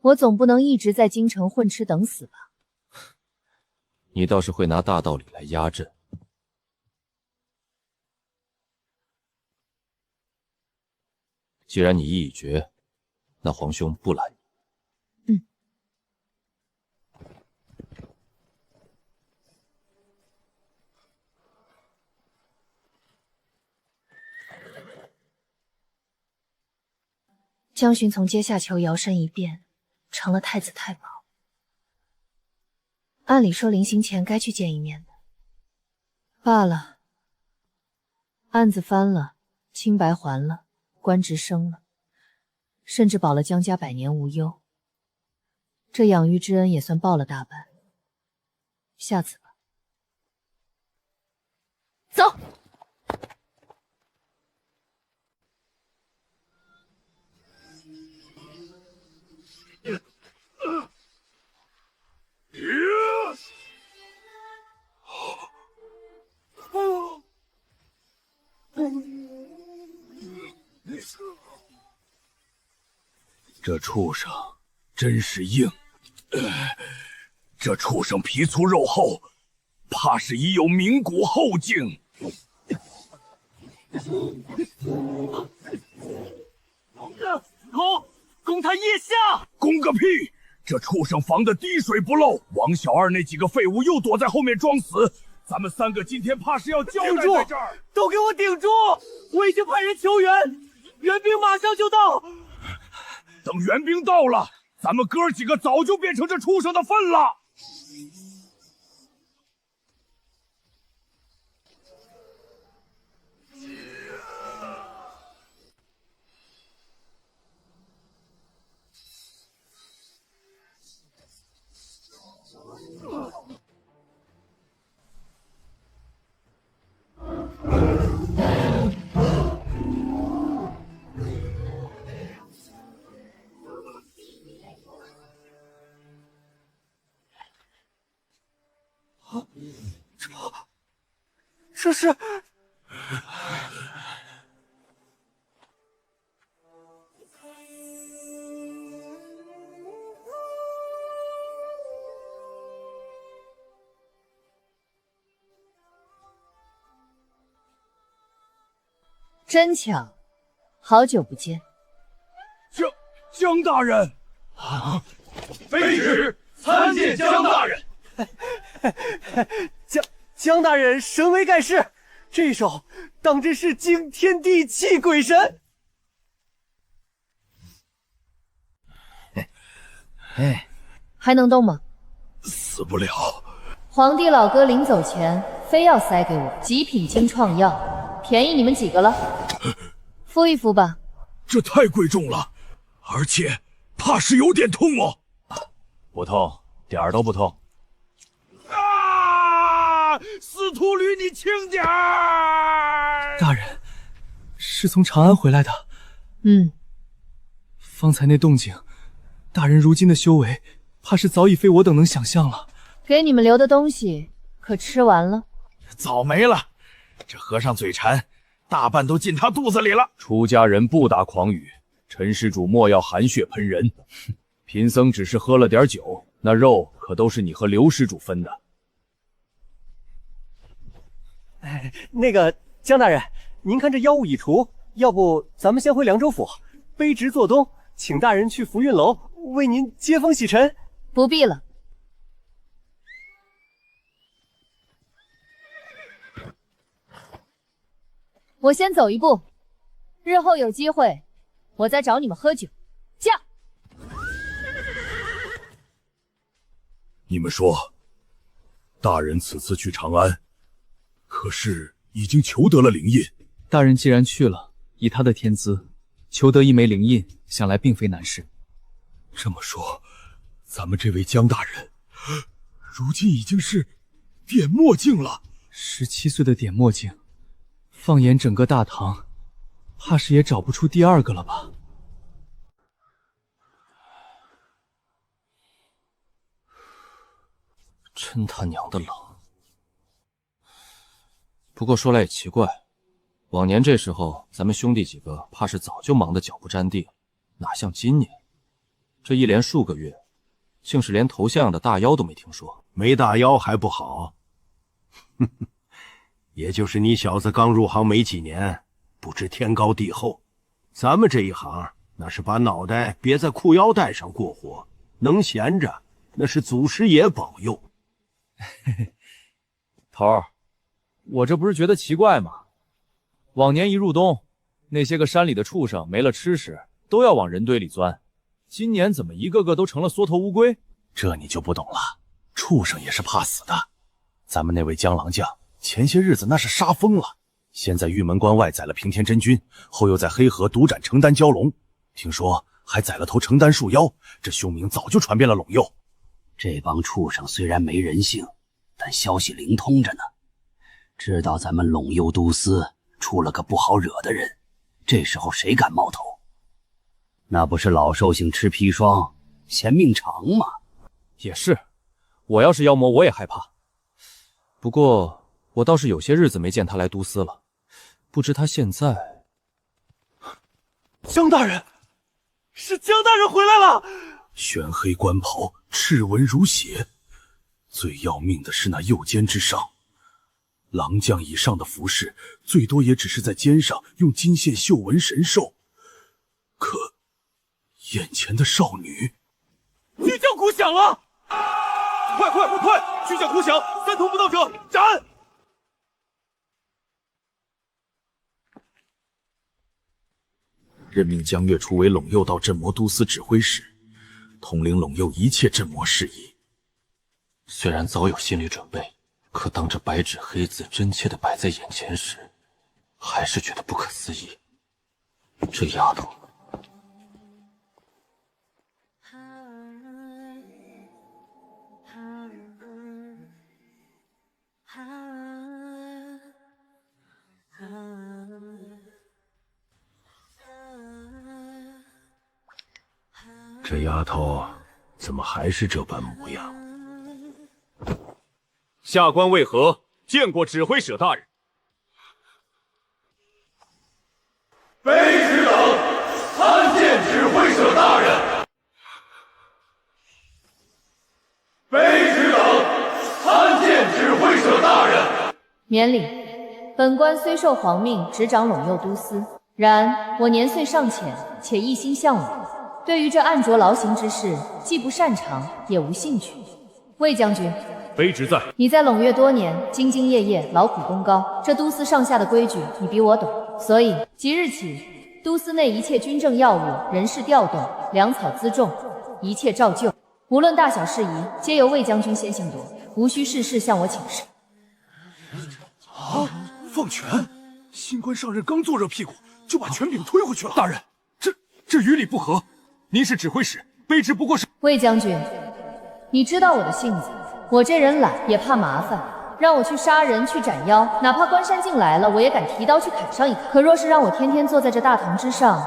我总不能一直在京城混吃等死吧？你倒是会拿大道理来压朕。既然你意已决，那皇兄不拦你。江勋从阶下囚摇身一变成了太子太保，按理说临行前该去见一面的，罢了。案子翻了，清白还了，官职升了，甚至保了江家百年无忧。这养育之恩也算报了大半。下次吧。走。这畜生真是硬，这畜生皮粗肉厚，怕是已有名古后劲。攻他腋下！攻个屁！这畜生防得滴水不漏，王小二那几个废物又躲在后面装死，咱们3个今天怕是要交代在这儿。都给我顶住！我已经派人求援，援兵马上就到。等援兵到了，咱们哥几个早就变成这畜生的份了。这是……真巧，好久不见。江大人，卑职参见江大人。江大人神威盖世，这手当真是惊天地泣鬼神。还能动吗？死不了。皇帝老哥临走前非要塞给我极品金创药，便宜你们几个了。敷一敷吧。这太贵重了，而且怕是有点痛哦。不痛，点儿都不痛。司徒吕，你轻点儿！大人，是从长安回来的。方才那动静，大人如今的修为，怕是早已非我等能想象了。给你们留的东西可吃完了？早没了，这和尚嘴馋，大半都进他肚子里了。出家人不打诳语，陈施主莫要含血喷人。贫僧只是喝了点酒，那肉可都是你和刘施主分的。那个江大人，您看这妖物已除，要不咱们先回凉州府，卑职做东，请大人去福运楼为您接风洗尘。不必了。我先走一步，日后有机会，我再找你们喝酒。驾！你们说，大人此次去长安，可是已经求得了灵印。大人既然去了，以他的天资，求得一枚灵印，想来并非难事。这么说，咱们这位江大人，如今已经是点墨境了。17岁的点墨境，放眼整个大唐，怕是也找不出第二个了吧？真他娘的冷！不过说来也奇怪，往年这时候咱们兄弟几个怕是早就忙得脚不沾地，哪像今年，这一连数个月，竟是连头像样的大妖都没听说。没大妖还不好，也就是你小子刚入行没几年，不知天高地厚。咱们这一行那是把脑袋别在裤腰带上过活，能闲着那是祖师爷保佑。头儿，我这不是觉得奇怪吗？往年一入冬，那些个山里的畜生没了吃食，都要往人堆里钻。今年怎么一个个都成了缩头乌龟？这你就不懂了，畜生也是怕死的。咱们那位江郎将前些日子那是杀疯了，先在玉门关外宰了平天真君，后又在黑河独斩成丹蛟龙，听说还宰了头成丹树妖，这凶名早就传遍了陇右。这帮畜生虽然没人性，但消息灵通着呢，知道咱们陇右都司出了个不好惹的人，这时候谁敢冒头？那不是老寿星吃砒霜，嫌命长吗？也是，我要是妖魔，我也害怕。不过我倒是有些日子没见他来都司了，不知他现在……江大人，是江大人回来了！玄黑官袍，赤纹如血，最要命的是那右肩之伤。狼将以上的服饰，最多也只是在肩上用金线绣纹神兽，可眼前的少女，巨将鼓响了！快！巨将鼓响，三头不到者斩！任命江月初为陇右道镇魔都司指挥使，统领陇右一切镇魔事宜。虽然早有心理准备，可当这白纸黑字真切地摆在眼前时，还是觉得不可思议。这丫头，这丫头怎么还是这般模样？下官为何见过指挥使大人？卑职等参见指挥使大人。卑职等参见指挥使大人。免礼，本官虽受皇命执掌陇右都司，然我年岁尚浅，且一心向武。对于这暗着劳形之事，既不擅长，也无兴趣。魏将军，卑职在。你在陇越多年，兢兢业业，劳苦功高，这都司上下的规矩，你比我懂。所以即日起，都司内一切军政要务、人事调动、粮草辎重，一切照旧。无论大小事宜，皆由魏将军先行夺，无需事事向我请示。放权！新官上任刚坐热屁股，就把权柄推回去了。大人，这与理不合。您是指挥使，卑职不过是……魏将军，你知道我的性子，我这人懒，也怕麻烦。让我去杀人，去斩妖，哪怕关山镜来了，我也敢提刀去砍上一个。可若是让我天天坐在这大堂之上，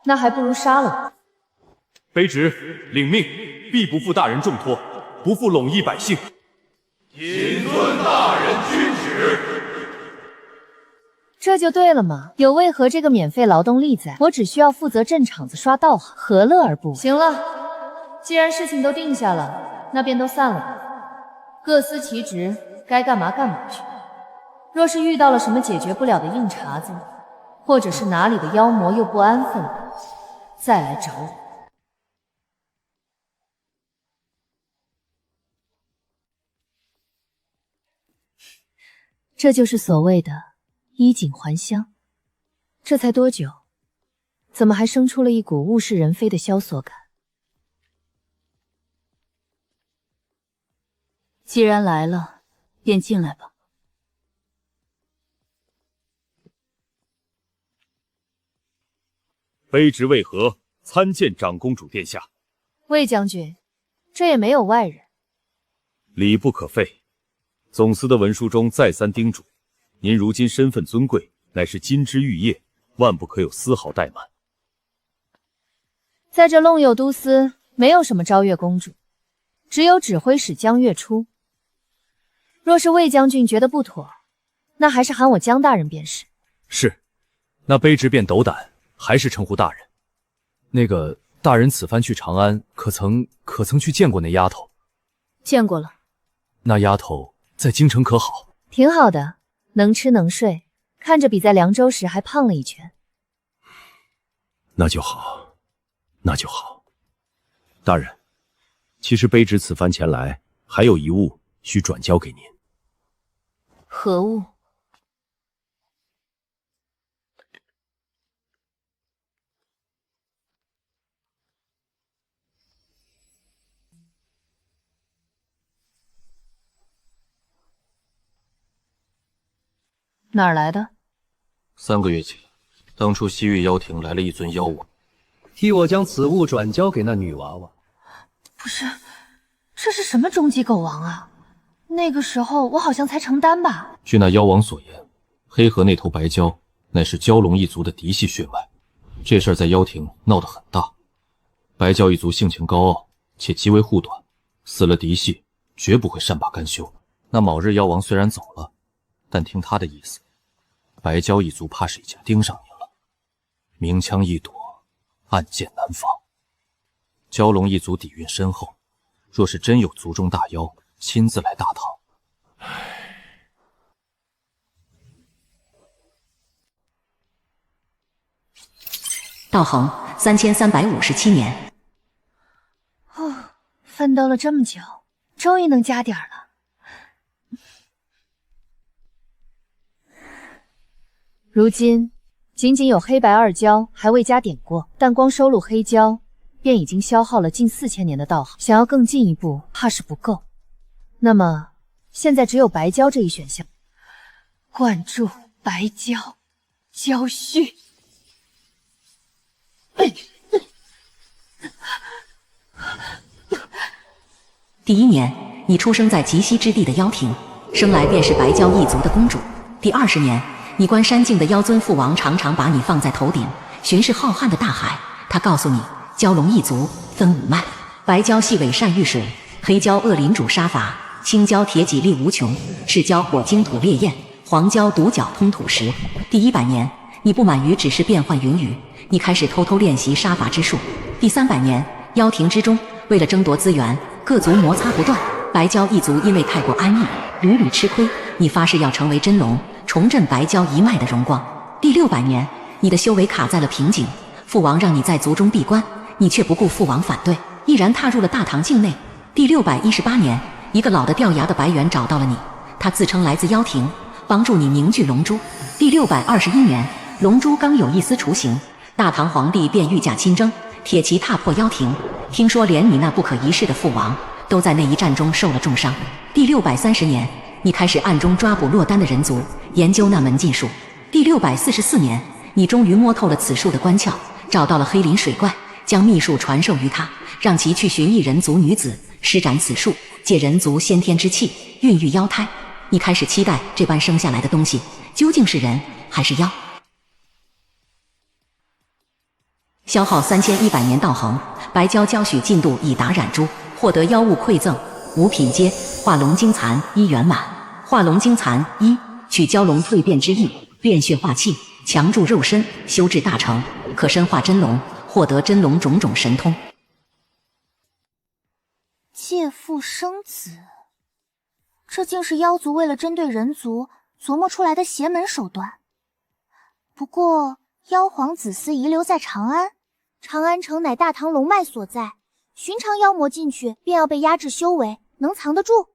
那还不如杀了我。卑职领命，必不负大人重托，不负陇邑百姓。谨遵大人军旨。这就对了嘛，有为何这个免费劳动力在，我只需要负责镇场子刷道行，何乐而不为？行了，既然事情都定下了，那便都散了吧，各司其职，该干嘛干嘛去。若是遇到了什么解决不了的硬茬子，或者是哪里的妖魔又不安分了，再来找我。这就是所谓的衣锦还乡。这才多久，怎么还生出了一股物是人非的萧索感？既然来了，便进来吧。卑职为何参见长公主殿下？魏将军，这也没有外人。礼不可废。总司的文书中再三叮嘱，您如今身份尊贵，乃是金枝玉叶，万不可有丝毫怠慢。在这陇右都司，没有什么昭月公主，只有指挥使江月初。若是魏将军觉得不妥，那还是喊我江大人便是。是，那卑职便斗胆，还是称呼大人。那个大人此番去长安，可曾去见过那丫头？见过了。那丫头在京城可好？挺好的，能吃能睡，看着比在凉州时还胖了一圈。那就好，那就好。大人，其实卑职此番前来，还有一物需转交给您。何物？哪儿来的？ 3个月前，当初西域妖庭来了一尊妖王，替我将此物转交给那女娃娃。不是，这是什么终极狗王啊？那个时候我好像才成丹吧？据那妖王所言，黑河那头白蛟乃是蛟龙一族的嫡系血脉，这事儿在妖庭闹得很大。白蛟一族性情高傲，且极为护短，死了嫡系，绝不会善罢甘休。那卯日妖王虽然走了，但听他的意思，白蛟一族怕是已经盯上您了。明枪易躲，暗箭难防。蛟龙一族底蕴深厚，若是真有族中大妖亲自来大唐，道衡3357年。奋斗了这么久，终于能加点了。如今仅仅有黑白二蛟还未加点过，但光收录黑蛟便已经消耗了近4000年的道行，想要更进一步怕是不够。那么现在只有白蛟这一选项，灌注白蛟蛟序。第1年，你出生在极西之地的妖庭，生来便是白蛟一族的公主。第20年，你观山境的妖尊父王常常把你放在头顶，巡视浩瀚的大海。他告诉你，蛟龙一族分5脉，白蛟细尾善遇水，黑蛟恶鳞主杀伐，青蛟铁脊力无穷，赤蛟火精土烈焰，黄蛟独角通土石。第100年，你不满于只是变幻云雨，你开始偷偷练习杀伐之术。第300年，妖庭之中，为了争夺资源，各族摩擦不断，白蛟一族因为太过安逸，屡屡吃亏。你发誓要成为真龙，重振白蛟一脉的荣光。第600年，你的修为卡在了瓶颈，父王让你在族中闭关，你却不顾父王反对，毅然踏入了大唐境内。第618年，一个老得掉牙的白猿找到了你，他自称来自妖庭，帮助你凝聚龙珠。第621年，龙珠刚有一丝雏形，大唐皇帝便御驾亲征，铁骑踏破妖庭。听说连你那不可一世的父王都在那一战中受了重伤。第630年，你开始暗中抓捕落单的人族，研究那门禁术。第644年，你终于摸透了此术的关窍，找到了黑鳞水怪，将秘术传授于他，让其去寻觅人族女子，施展此术，借人族先天之气孕育妖胎。你开始期待这般生下来的东西究竟是人还是妖。消耗3100年道行，白蛟蛟许进度已达染珠，获得妖物馈赠5品阶，化龙精残1圆满。化龙精残1，取蛟龙蜕变之意，变血化气，强助肉身，修至大成，可身化真龙，获得真龙种种神通。借腹生子，这竟是妖族为了针对人族琢磨出来的邪门手段。不过妖皇子嗣遗留在长安，长安城乃大唐龙脉所在，寻常妖魔进去便要被压制修为，能藏得住？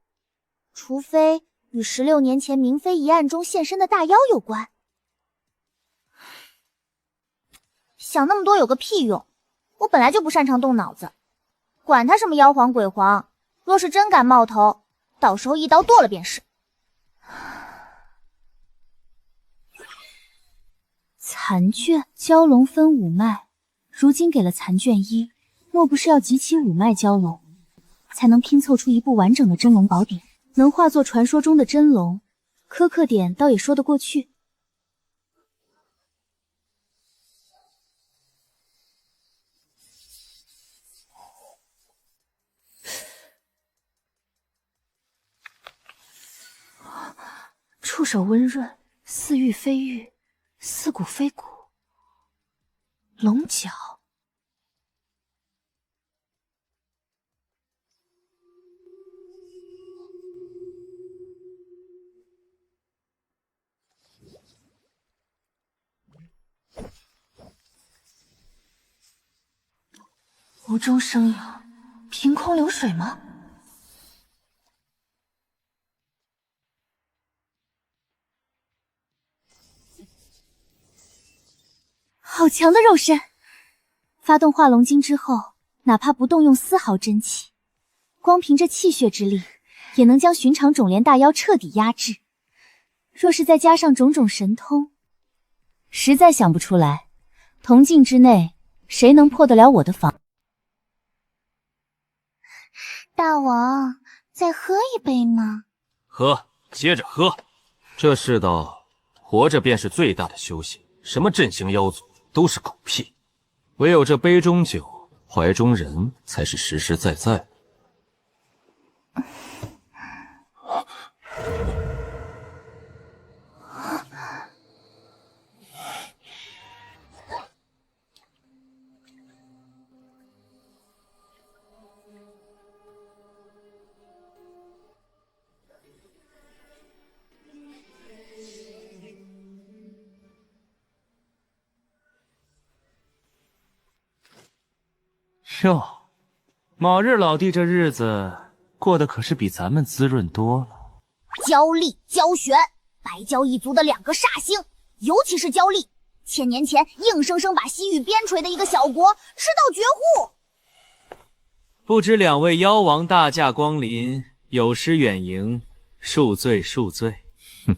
除非与16年前明妃一案中现身的大妖有关。想那么多有个屁用，我本来就不擅长动脑子，管他什么妖皇鬼皇，若是真敢冒头，到时候一刀剁了便是。残卷，蛟龙分5脉，如今给了残卷1，莫不是要集齐5脉蛟龙，才能拼凑出一部完整的真龙宝典，能化作传说中的真龙，苛刻点倒也说得过去。触手温润，似玉非玉，似骨非骨。龙角，无中生有，凭空流水吗？好强的肉身！发动化龙经之后，哪怕不动用丝毫真气，光凭着气血之力，也能将寻常种莲大妖彻底压制。若是再加上种种神通，实在想不出来，铜镜之内谁能破得了我的防？大王，再喝一杯吗？喝，接着喝。这世道，活着便是最大的修行，什么振兴妖族都是狗屁，唯有这杯中酒，怀中人才是实实在在。哟，卯日老弟这日子过得可是比咱们滋润多了。焦厉、焦玄，白蛟一族的2个煞星，尤其是焦厉，1000年前硬生生把西域边陲的一个小国吃到绝户。不知2位妖王大驾光临，有失远迎，恕罪恕罪。哼，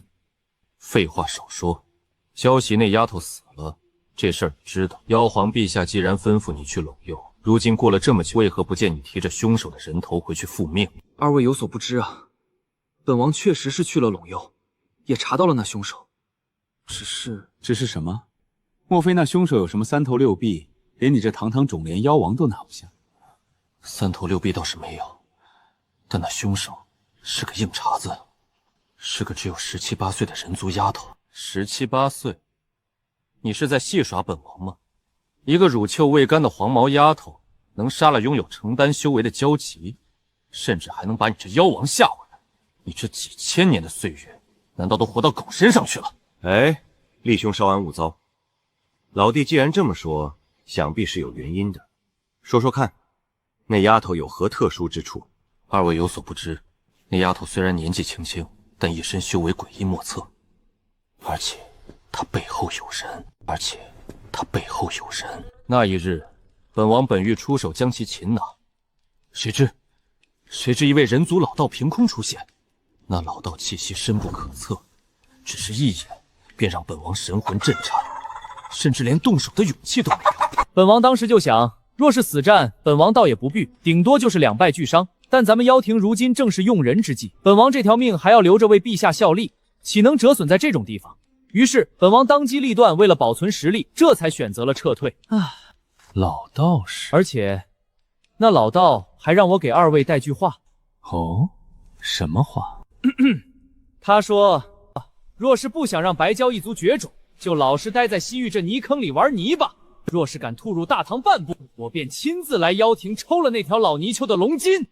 废话少说，消息那丫头死了，这事儿你知道。妖皇陛下既然吩咐你去陇右，如今过了这么久，为何不见你提着凶手的人头回去复命？二位有所不知啊，本王确实是去了陇右，也查到了那凶手，只是什么？莫非那凶手有什么3头6臂，连你这堂堂种莲妖王都拿不下？3头6臂倒是没有，但那凶手是个硬茬子，是个只有17、18岁的人族丫头。17、18岁，你是在戏耍本王吗？一个乳臭未干的黄毛丫头，能杀了拥有成丹修为的焦急，甚至还能把你这妖王吓回来。你这几千年的岁月，难道都活到狗身上去了？哎，厉兄稍安勿躁。老弟既然这么说，想必是有原因的。说说看，那丫头有何特殊之处？二位有所不知，那丫头虽然年纪轻轻，但一身修为诡异莫测，而且她背后有人。那一日，本王本欲出手将其擒拿，谁知一位人族老道凭空出现。那老道气息深不可测，只是一眼便让本王神魂震颤，甚至连动手的勇气都没有。本王当时就想，若是死战，本王倒也不惧，顶多就是2败俱伤。但咱们妖庭如今正是用人之际，本王这条命还要留着为陛下效力，岂能折损在这种地方？于是本王当机立断，为了保存实力，这才选择了撤退。老道士，而且那老道还让我给2位带句话。哦，什么话？他说，若是不想让白蛟一族绝种，就老实待在西域这泥坑里玩泥巴。若是敢吐入大唐半步，我便亲自来妖庭抽了那条老泥鳅的龙筋。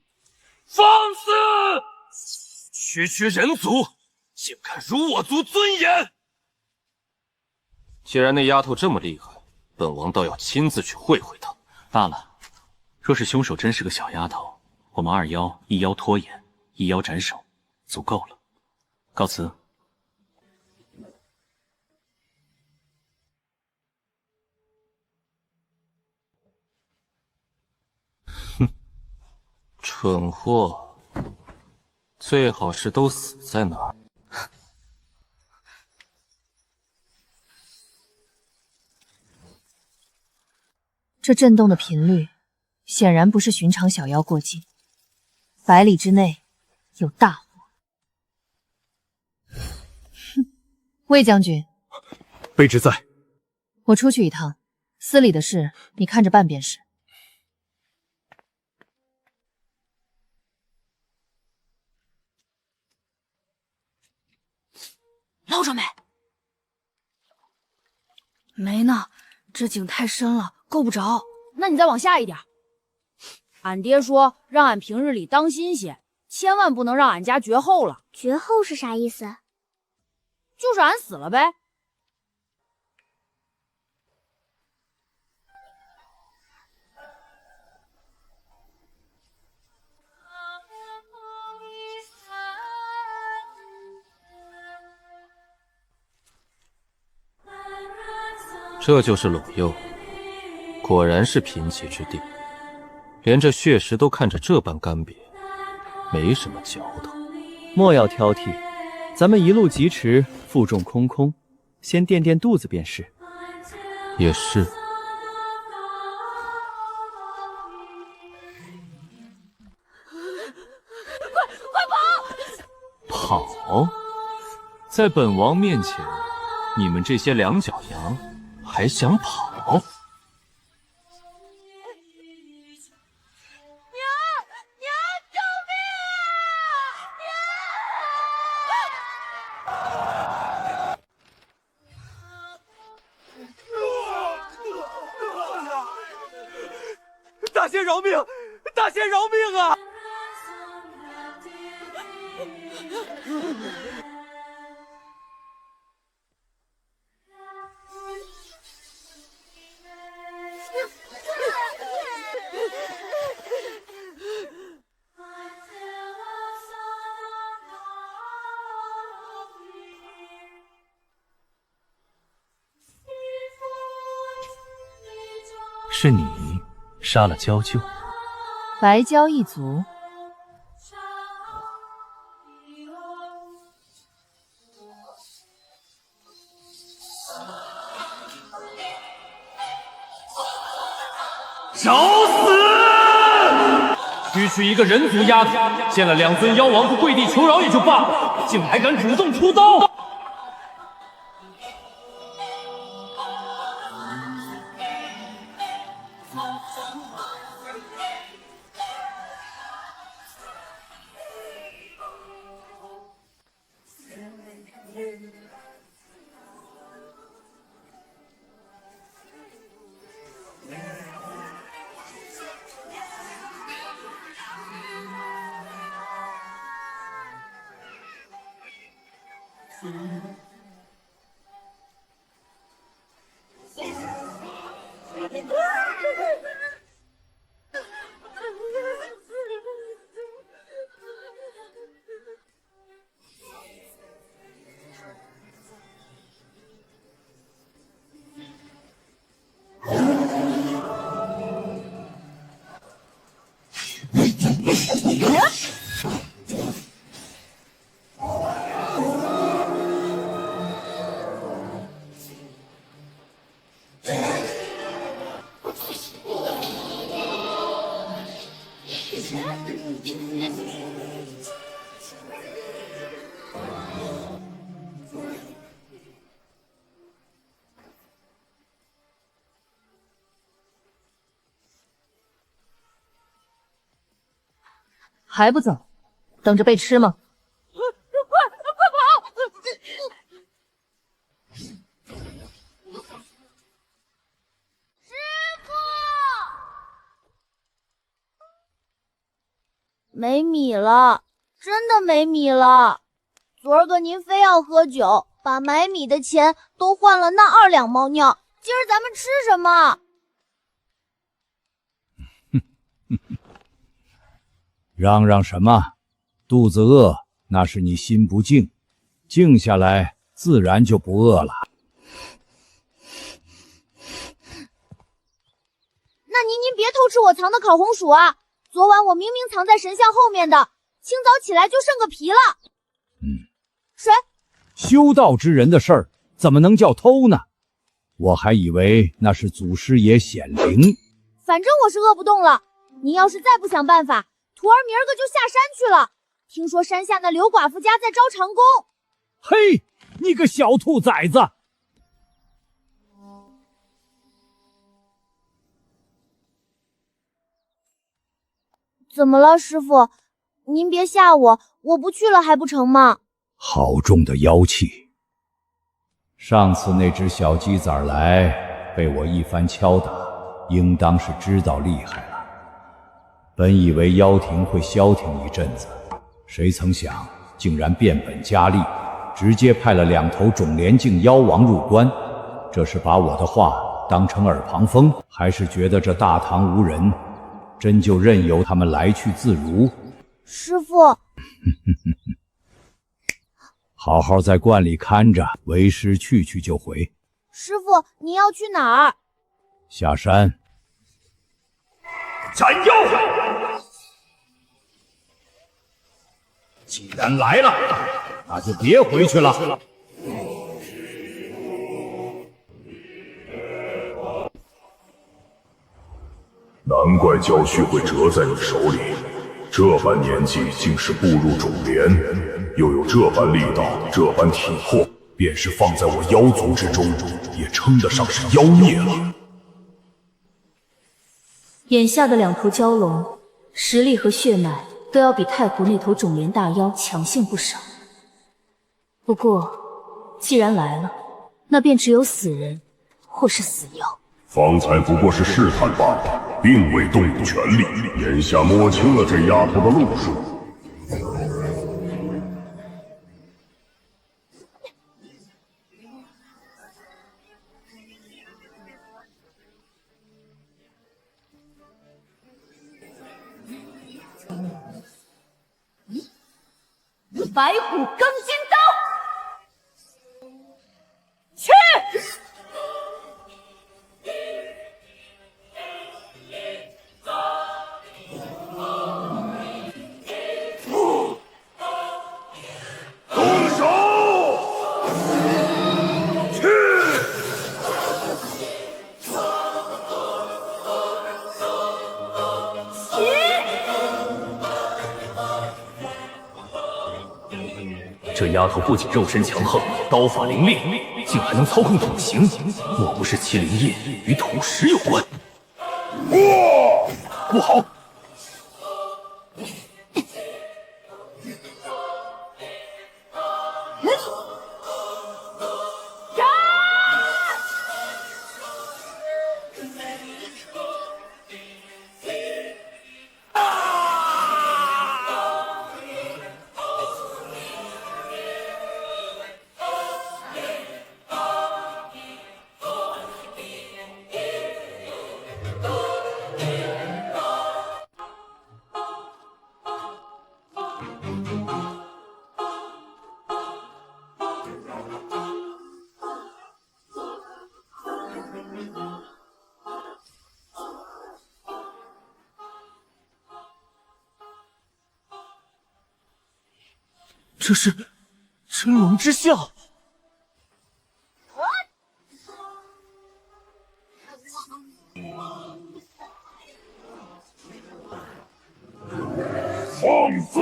放肆！区人族，竟敢辱我族尊严！既然那丫头这么厉害，本王倒要亲自去会会她。罢了，若是凶手真是个小丫头，我们2妖一妖拖延，一妖斩首，足够了。告辞。哼，蠢货，最好是都死在那儿。这震动的频率，显然不是寻常小妖过境，100里之内有大祸。哼，魏将军，卑职在。我出去一趟，司里的事你看着办便是。捞着没？没呢，这井太深了，够不着。那你再往下一点。俺爹说让俺平日里当心些，千万不能让俺家绝后了。绝后是啥意思？就是俺死了呗。这就是陇右，果然是贫瘠之地，连这血石都看着这般干瘪，没什么嚼头。莫要挑剔，咱们一路疾驰，负重空空，先垫垫肚子便是。也是。好，在本王面前，你们这些两脚羊还想跑？大仙饶命！大仙饶命啊！是你杀了娇舅。白蛟一族。找死！区区一个人族丫头，见了2尊妖王不跪地求饶也就罢了，竟还敢主动出刀！还不走，等着被吃吗？快跑！师傅，没米了，真的没米了。昨儿个您非要喝酒，把买米的钱都换了那2两猫尿，今儿咱们吃什么？嚷嚷什么？肚子饿那是你心不静，静下来自然就不饿了。那您别偷吃我藏的烤红薯啊！昨晚我明明藏在神像后面的，清早起来就剩个皮了。水。修道之人的事儿怎么能叫偷呢？我还以为那是祖师爷显灵。反正我是饿不动了，您要是再不想办法，徒儿明儿个就下山去了。听说山下那刘寡妇家在招长工。嘿，你个小兔崽子！怎么了，师傅？您别吓我，我不去了还不成吗？好重的妖气！上次那只小鸡崽来，被我一番敲打，应当是知道厉害了。本以为妖庭会消停一阵子，谁曾想竟然变本加厉，直接派了2头种莲境妖王入关。这是把我的话当成耳旁风，还是觉得这大唐无人，真就任由他们来去自如？师傅，好好在观里看着，为师去就回。师傅，您要去哪儿？下山。斩妖！既然来了，那就别回去了。难怪娇躯会折在你手里，这般年纪竟是步入种莲。又有这般力道，这般体魄，便是放在我妖族之中，也称得上是妖孽了。眼下的2头蛟龙，实力和血脉都要比太湖那头种莲大妖强性不少。不过，既然来了，那便只有死人或是死妖。方才不过是试探罢了，并未动用全力。眼下摸清了这丫头的路数。白虎更金刀，去！动手！去！这丫头不仅肉身强横，刀法凌厉，竟还能操控土形，莫不是其灵印与土石有关？不好！这是真龙之象。放肆！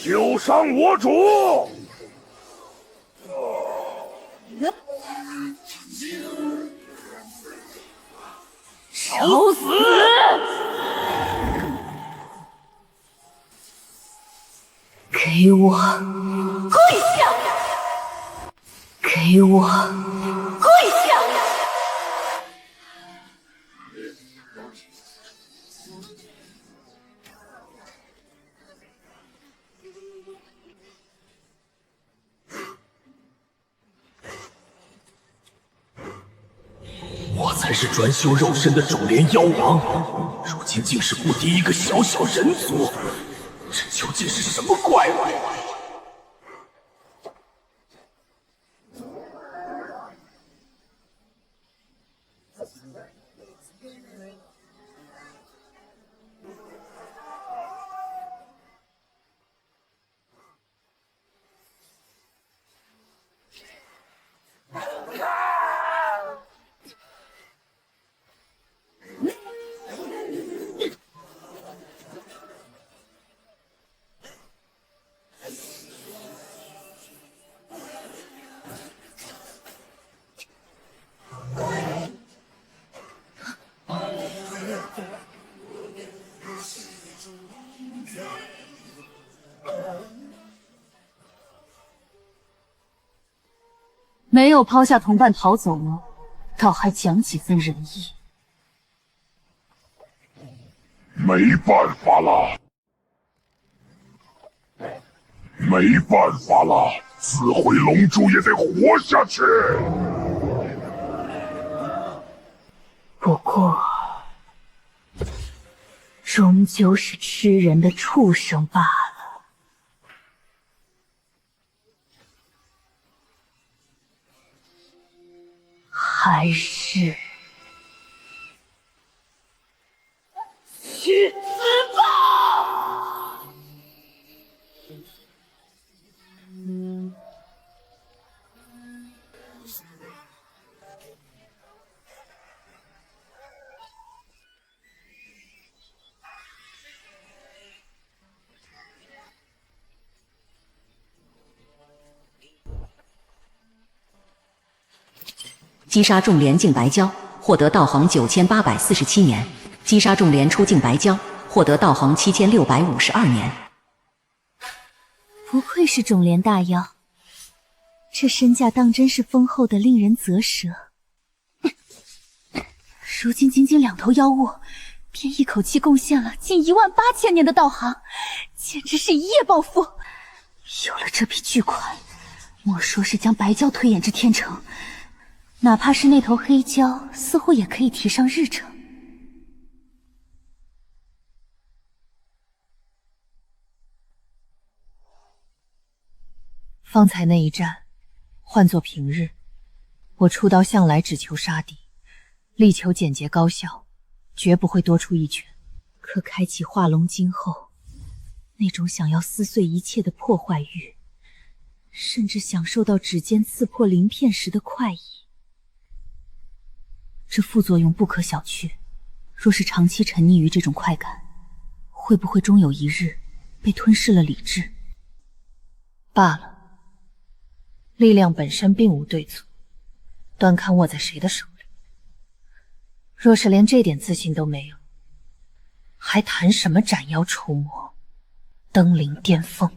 休伤我主！找死！给我跪下！给我跪下！我才是专修肉身的种莲妖王，如今竟是不敌一个小小人族，这究竟是什么怪物？没有抛下同伴逃走了，倒还讲几分仁义。没办法了，没办法了，死毁龙珠也得活下去。不过，终究是吃人的畜生罢了。还是去死吧！击杀众连境白蛟，获得道行9847年；击杀众连出境白蛟，获得道行7652年。不愧是种连大妖，这身价当真是丰厚的令人啧舌。如今仅仅2头妖物，便一口气贡献了近18000年的道行，简直是一夜暴富。有了这笔巨款，莫说是将白蛟推演至天成，哪怕是那头黑蛟，似乎也可以提上日程。方才那一战，换作平日，我出刀向来只求杀敌，力求简洁高效，绝不会多出一拳。可开启化龙经后，那种想要撕碎一切的破坏欲，甚至享受到指尖刺破鳞片时的快意，这副作用不可小觑。若是长期沉溺于这种快感，会不会终有一日被吞噬了理智？罢了，力量本身并无对错，端看握在谁的手里。若是连这点自信都没有，还谈什么斩妖除魔、登临巅峰？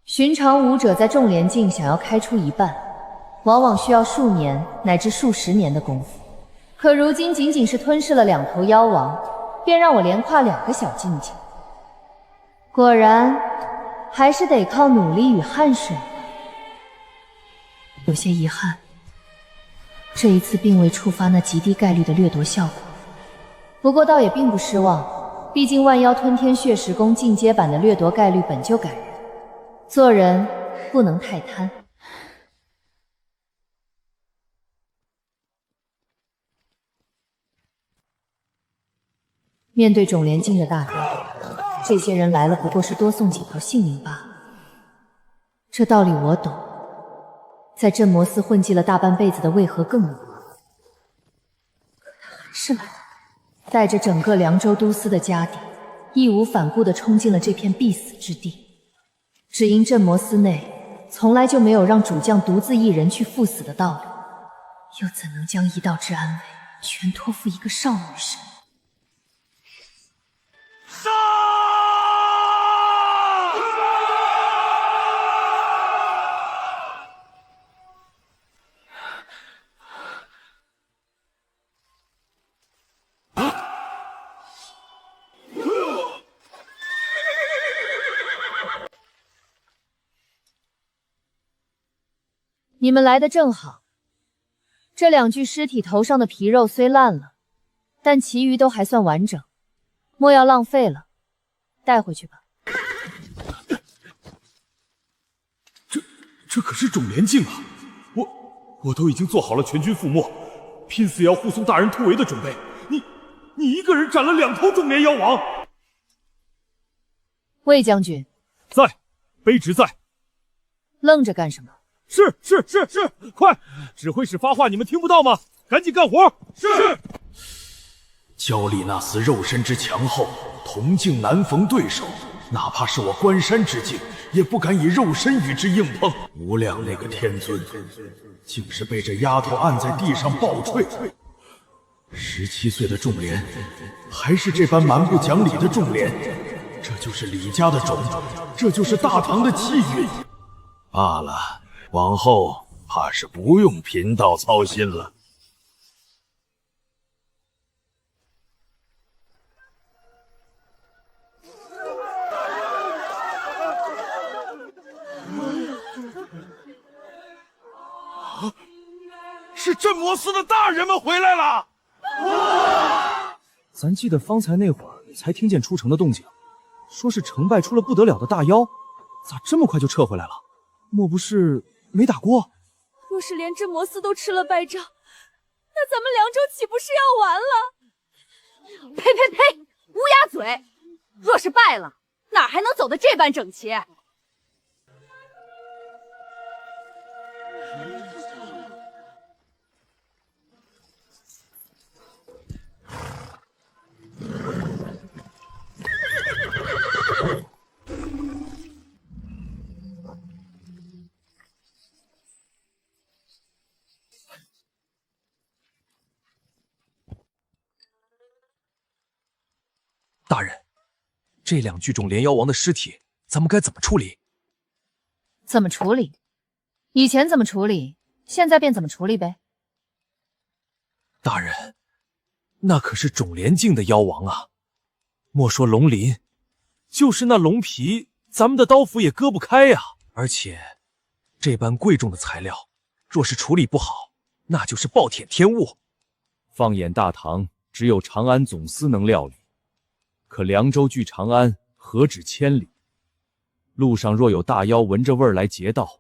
寻常武者在众连境想要开出一半，往往需要数年乃至数十年的功夫。可如今仅仅是吞噬了2头妖王，便让我连跨2个小境界。果然，还是得靠努力与汗水吧。有些遗憾，这一次并未触发那极低概率的掠夺效果。不过倒也并不失望，毕竟万妖吞天血石功进阶版的掠夺概率本就感人。做人不能太贪。面对种连境的大妖，这些人来了不过是多送几条性命罢了。这道理我懂，在镇魔司混迹了大半辈子的为何更懂？可他还是来了，带着整个凉州都司的家底，义无反顾地冲进了这片必死之地。只因镇魔司内从来就没有让主将独自一人去赴死的道理，又怎能将一道之安危全托付一个少女身？杀！你们来的正好。这2具尸体头上的皮肉虽烂了，但其余都还算完整，莫要浪费了，带回去吧。这可是种连境啊！我都已经做好了全军覆没，拼死也要护送大人突围的准备。你一个人斩了2头种连妖王。魏将军在，卑职在。愣着干什么？是，快！指挥使发话，你们听不到吗？赶紧干活。是。焦丽那厮肉身之强厚，铜镜难逢对手，哪怕是我关山之境，也不敢以肉身与之硬碰。无量那个天尊，竟是被这丫头按在地上暴踹。17岁的仲莲，还是这般蛮不讲理的仲莲，这就是李家的种，这就是大唐的气运。罢了，往后怕是不用贫道操心了。是镇魔司的大人们回来了。咱记得方才那会儿才听见出城的动静，说是城外出了不得了的大妖，咋这么快就撤回来了？莫不是没打过？若是连镇魔司都吃了败仗，那咱们凉州岂不是要完了？呸呸呸！乌鸦嘴！若是败了，哪还能走得这般整齐？大人，这2具种连妖王的尸体，咱们该怎么处理？怎么处理？以前怎么处理，现在便怎么处理呗。大人，那可是种连境的妖王啊！莫说龙鳞，就是那龙皮，咱们的刀斧也割不开呀。而且，这般贵重的材料，若是处理不好，那就是暴殄天物。放眼大唐，只有长安总司能料理。可凉州距长安何止千里，路上若有大妖闻着味儿来劫道，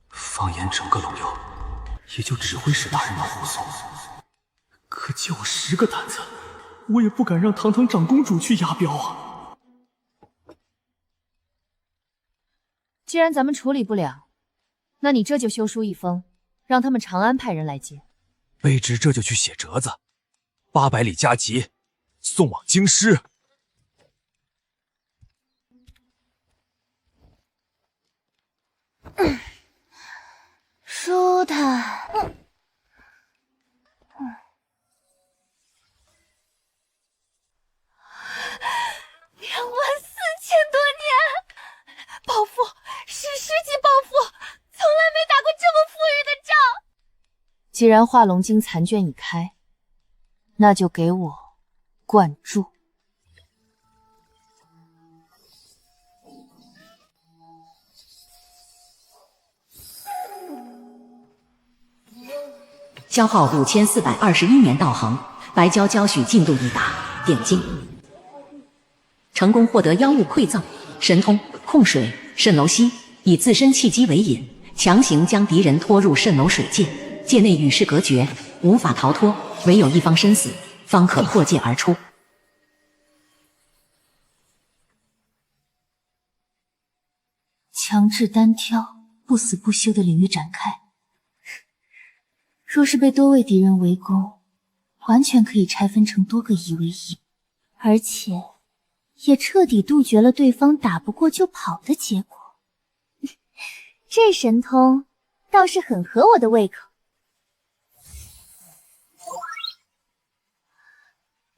放眼整个龙幽，也就只会是大人的护送。可就我10个胆子，我也不敢让堂堂长公主去押镖啊。既然咱们处理不了，那你这就修书一封，让他们长安派人来接。卑职这就去写折子，800里加急，送往京师。舒坦。24000多年，暴富，史诗级暴富，从来没打过这么富裕的仗。既然化龙经残卷已开，那就给我灌注。消耗5421年道行，白蛟交许进度已达，点睛。成功获得妖物馈赠，神通控水蜃楼息，以自身气机为引，强行将敌人拖入蜃楼水界，界内与世隔绝，无法逃脱，唯有一方身死，方可破界而出。强制单挑，不死不休的领域展开。若是被多位敌人围攻，完全可以拆分成多个1v1，而且也彻底杜绝了对方打不过就跑的结果。这神通倒是很合我的胃口。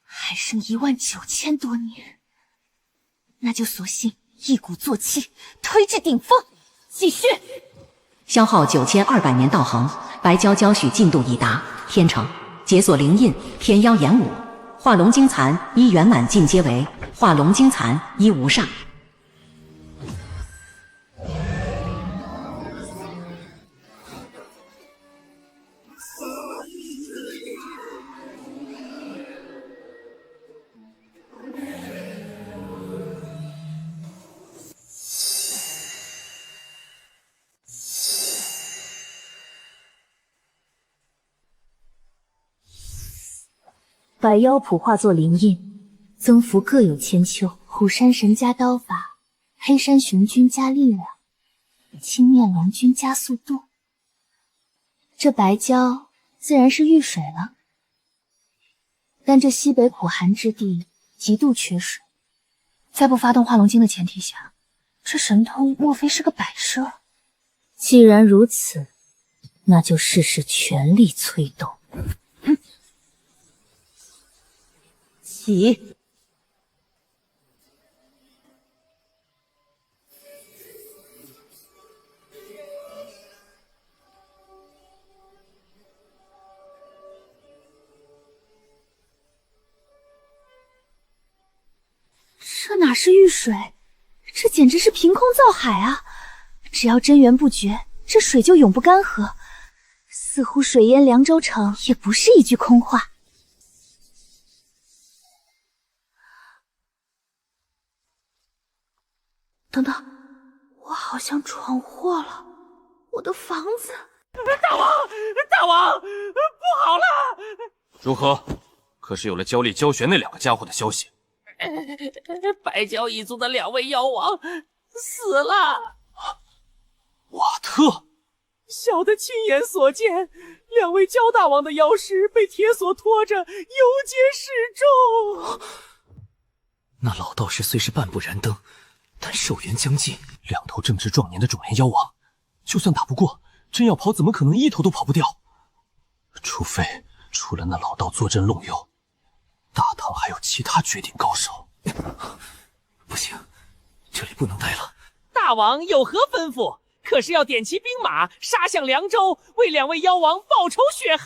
还剩19000多年，那就索性一鼓作气，推至顶峰，继续。消耗9200年道行，白蛟交许进度已达，天成解锁灵印，天妖演武，化龙精残1圆满进阶为化龙精残1无煞。百妖谱化作灵印，增幅各有千秋。虎山神加刀法，黑山雄君加力量，青面龙君加速度。这白蛟自然是遇水了。但这西北苦寒之地极度缺水，在不发动化龙经的前提下，这神通莫非是个摆设？既然如此，那就试试全力催动。起！这哪是遇水，这简直是凭空造海啊！只要真元不绝，这水就永不干涸。似乎水淹凉州城也不是一句空话。等等，我好像闯祸了，我的房子！大王，大王，不好了！如何？可是有了焦烈、焦玄那两个家伙的消息？白蛟一族的2位妖王死了。瓦特，小的亲眼所见，2位焦大王的妖尸被铁锁拖着游街示众。那老道士虽是半步燃灯，但寿元将近，2头正值壮年的种莲妖王，就算打不过，真要跑，怎么可能1头都跑不掉？除非除了那老道坐镇龙幽，大唐还有其他绝顶高手。不行，这里不能待了。大王有何吩咐？可是要点齐兵马，杀向凉州，为2位妖王报仇雪恨。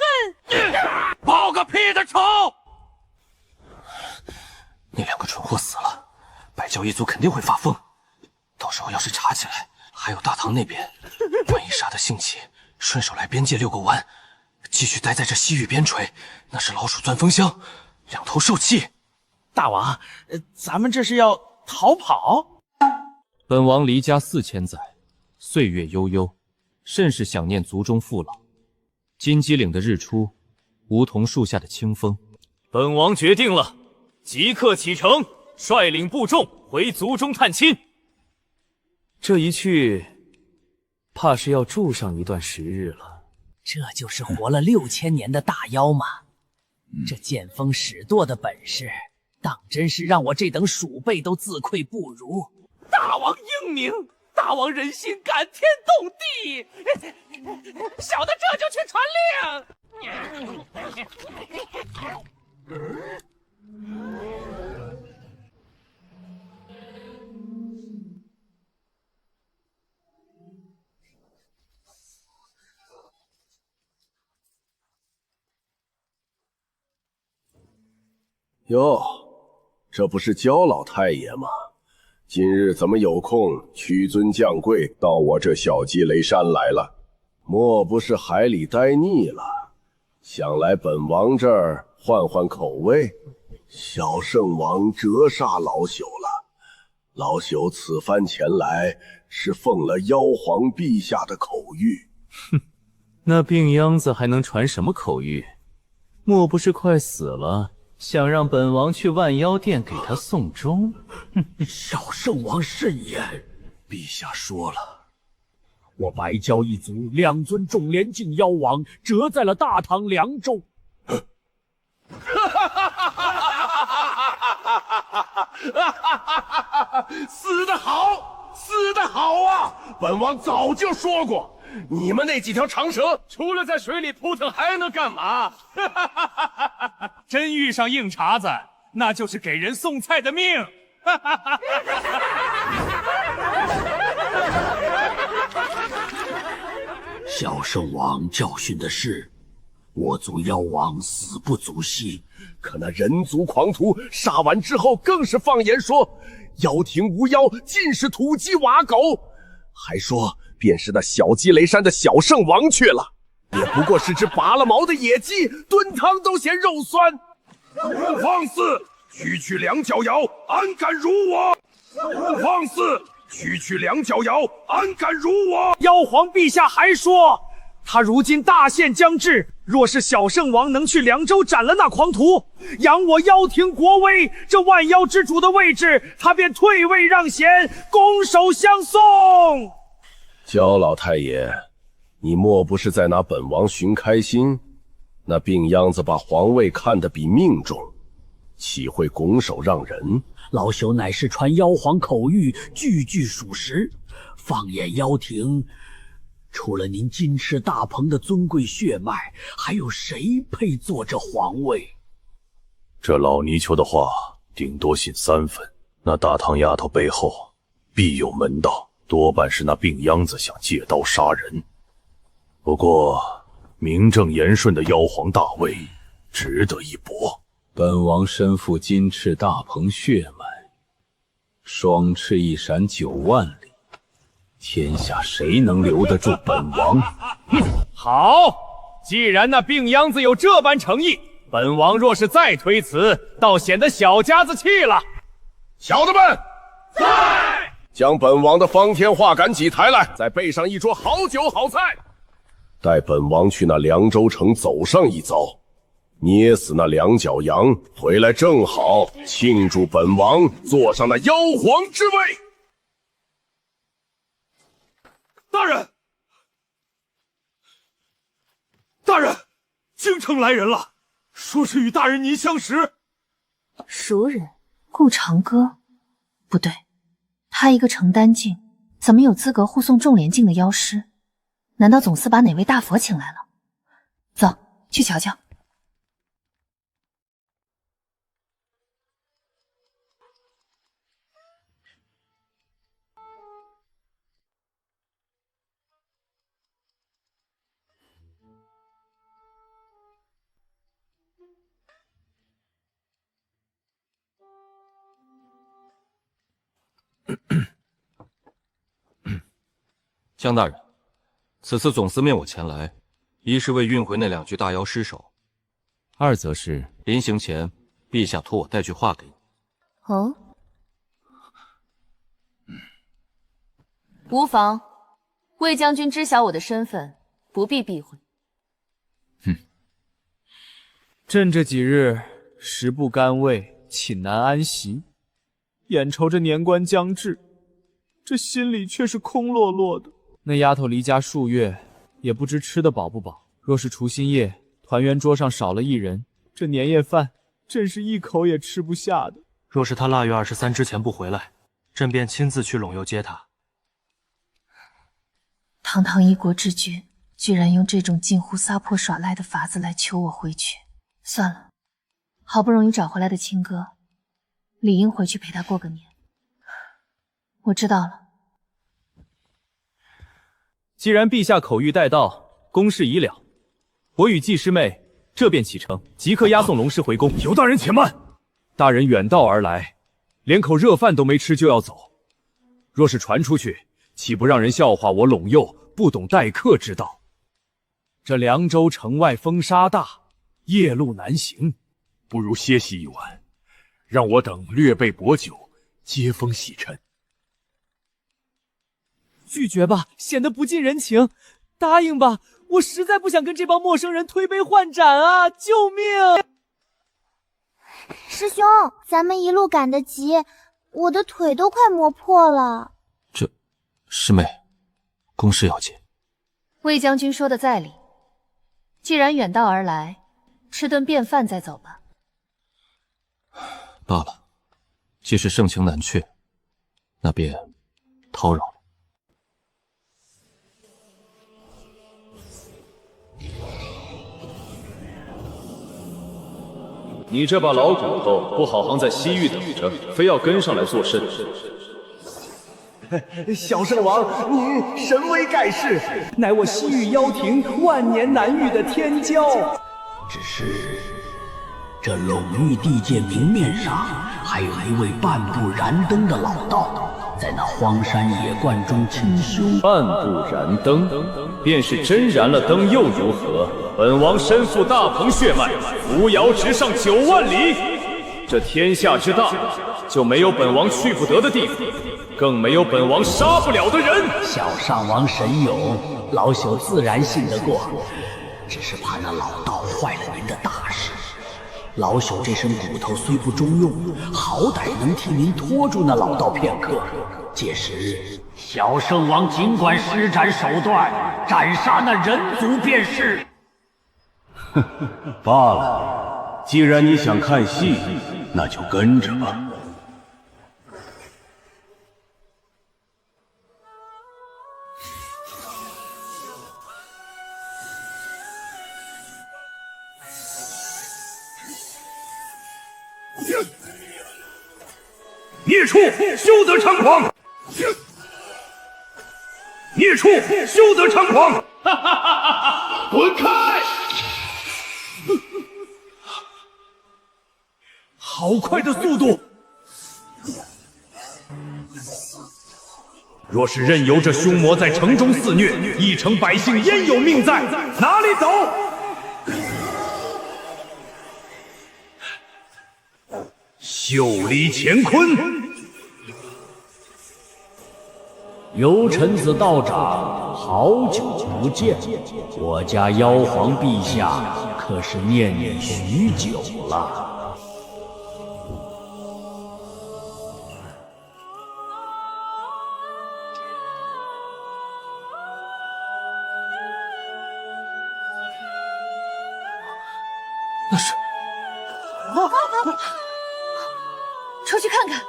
报个屁的仇！那2个蠢货死了，白蛟一族肯定会发疯。到时候要是查起来，还有大唐那边，万一杀得兴起，顺手来边界遛个弯，继续待在这西域边陲，那是老鼠钻风箱，2头受气。大王，咱们这是要逃跑？本王离家4000载，岁月悠悠，甚是想念族中父老。金鸡岭的日出，梧桐树下的清风，本王决定了，即刻启程，率领部众回族中探亲。这一去，怕是要住上一段时日了。这就是活了6000年的大妖吗？这见风使舵的本事，当真是让我这等鼠辈都自愧不如。大王英明，大王人心，感天动地。小的这就去传令。哟，这不是焦老太爷吗？今日怎么有空屈尊降贵到我这小鸡雷山来了？莫不是海里待腻了，想来本王这儿换换口味？小圣王折煞老朽了，老朽此番前来是奉了妖皇陛下的口谕。哼，那病秧子还能传什么口谕？莫不是快死了？想让本王去万妖殿给他送终？小圣王慎言，陛下说了，我白蛟一族2尊种莲境妖王折在了大唐凉州。死得好，死得好啊！本王早就说过，你们那几条长蛇除了在水里扑腾还能干嘛？真遇上硬茬子，那就是给人送菜的命。小圣王教训的是，我族妖王死不足惜，可那人族狂徒杀完之后，更是放言说妖庭无妖，尽是土鸡瓦狗，还说便是那小鸡雷山的小圣王去了，也不过是只拔了毛的野鸡，炖汤都嫌肉酸。放肆！区区2脚瑶，安敢辱我？放肆！区区2脚瑶，安敢辱我？妖皇陛下还说，他如今大限将至，若是小圣王能去凉州斩了那狂徒，扬我妖庭国威，这万妖之主的位置，他便退位让贤，拱手相送。焦老太爷，你莫不是在拿本王寻开心？那病秧子把皇位看得比命重，岂会拱手让人？老朽乃是传妖皇口谕，句句属实。放眼妖庭，除了您金翅大鹏的尊贵血脉，还有谁配坐这皇位？这老泥鳅的话，顶多信3分。那大唐丫头背后必有门道，多半是那病秧子想借刀杀人。不过，名正言顺的妖皇大位，值得一搏。本王身负金翅大鹏血脉，双翅一闪9万里，天下谁能留得住本王？好，既然那病秧子有这般诚意，本王若是再推辞，倒显得小家子气了。小的们，在！将本王的方天画杆戟抬来，再备上一桌好酒好菜。待本王去那凉州城走上一遭，捏死那两脚羊，回来正好庆祝本王坐上那妖皇之位。大人，大人，京城来人了，说是与大人您相识。熟人顾长歌，不对，他一个程丹境，怎么有资格护送众连境的妖师？难道总司把哪位大佛请来了？走，去瞧瞧。江大人，此次总司命我前来，一是为运回那2具大妖尸首，二则是临行前，陛下托我带句话给你。哦，无妨，魏将军知晓我的身份，不必避讳。朕这几日食不甘味，寝难安息，眼瞅着年关将至，这心里却是空落落的。那丫头离家数月，也不知吃得饱不饱。若是除夕夜团圆桌上少了一人，这年夜饭朕是一口也吃不下的。若是他腊月23之前不回来，朕便亲自去陇右接他。堂堂一国之君，居然用这种近乎撒泼耍赖的法子来求我回去。算了，好不容易找回来的亲哥，理应回去陪他过个年。我知道了。既然陛下口谕带到，公事已了，我与季师妹这便启程，即刻押送龙师回宫。尤大人且慢，大人远道而来，连口热饭都没吃就要走，若是传出去，岂不让人笑话我陇右不懂待客之道？这凉州城外风沙大，夜路难行，不如歇息一晚，让我等略备薄酒，接风洗尘。拒绝吧，显得不近人情。答应吧，我实在不想跟这帮陌生人推杯换盏啊！救命！师兄，咱们一路赶得急，我的腿都快磨破了。师妹，公事要紧。魏将军说的在理，既然远道而来，吃顿便饭再走吧。罢了，既是盛情难却，那便叨扰了。你这把老骨头，不好好在西域等着，非要跟上来作甚？小圣王，您神威盖世，乃我西域妖庭万年难遇的天骄。只是这陇域地界明面上，还有一位半步燃灯的老道，在那荒山野灌中清修。半步燃灯，便是真燃了灯又如何？本王身负大鹏血脉，扶摇直上9万里。这天下之大，就没有本王去不得的地方，更没有本王杀不了的人。小上王神勇，老朽自然信得过，只是怕那老道坏了您的大事。老朽这身骨头虽不中用，好歹能替您拖住那老道片刻。届时，小圣王尽管施展手段，斩杀那人族便是。罢了，既然你想看戏，那就跟着吧。孽畜，休得猖狂！孽畜，休得猖狂！哈哈哈哈！滚开！好快的速度！若是任由这凶魔在城中肆虐，一城百姓焉有命在？哪里走？袖离乾坤！游臣子道长，好久不见，我家妖皇陛下可是念你许久了。那是，出去看看。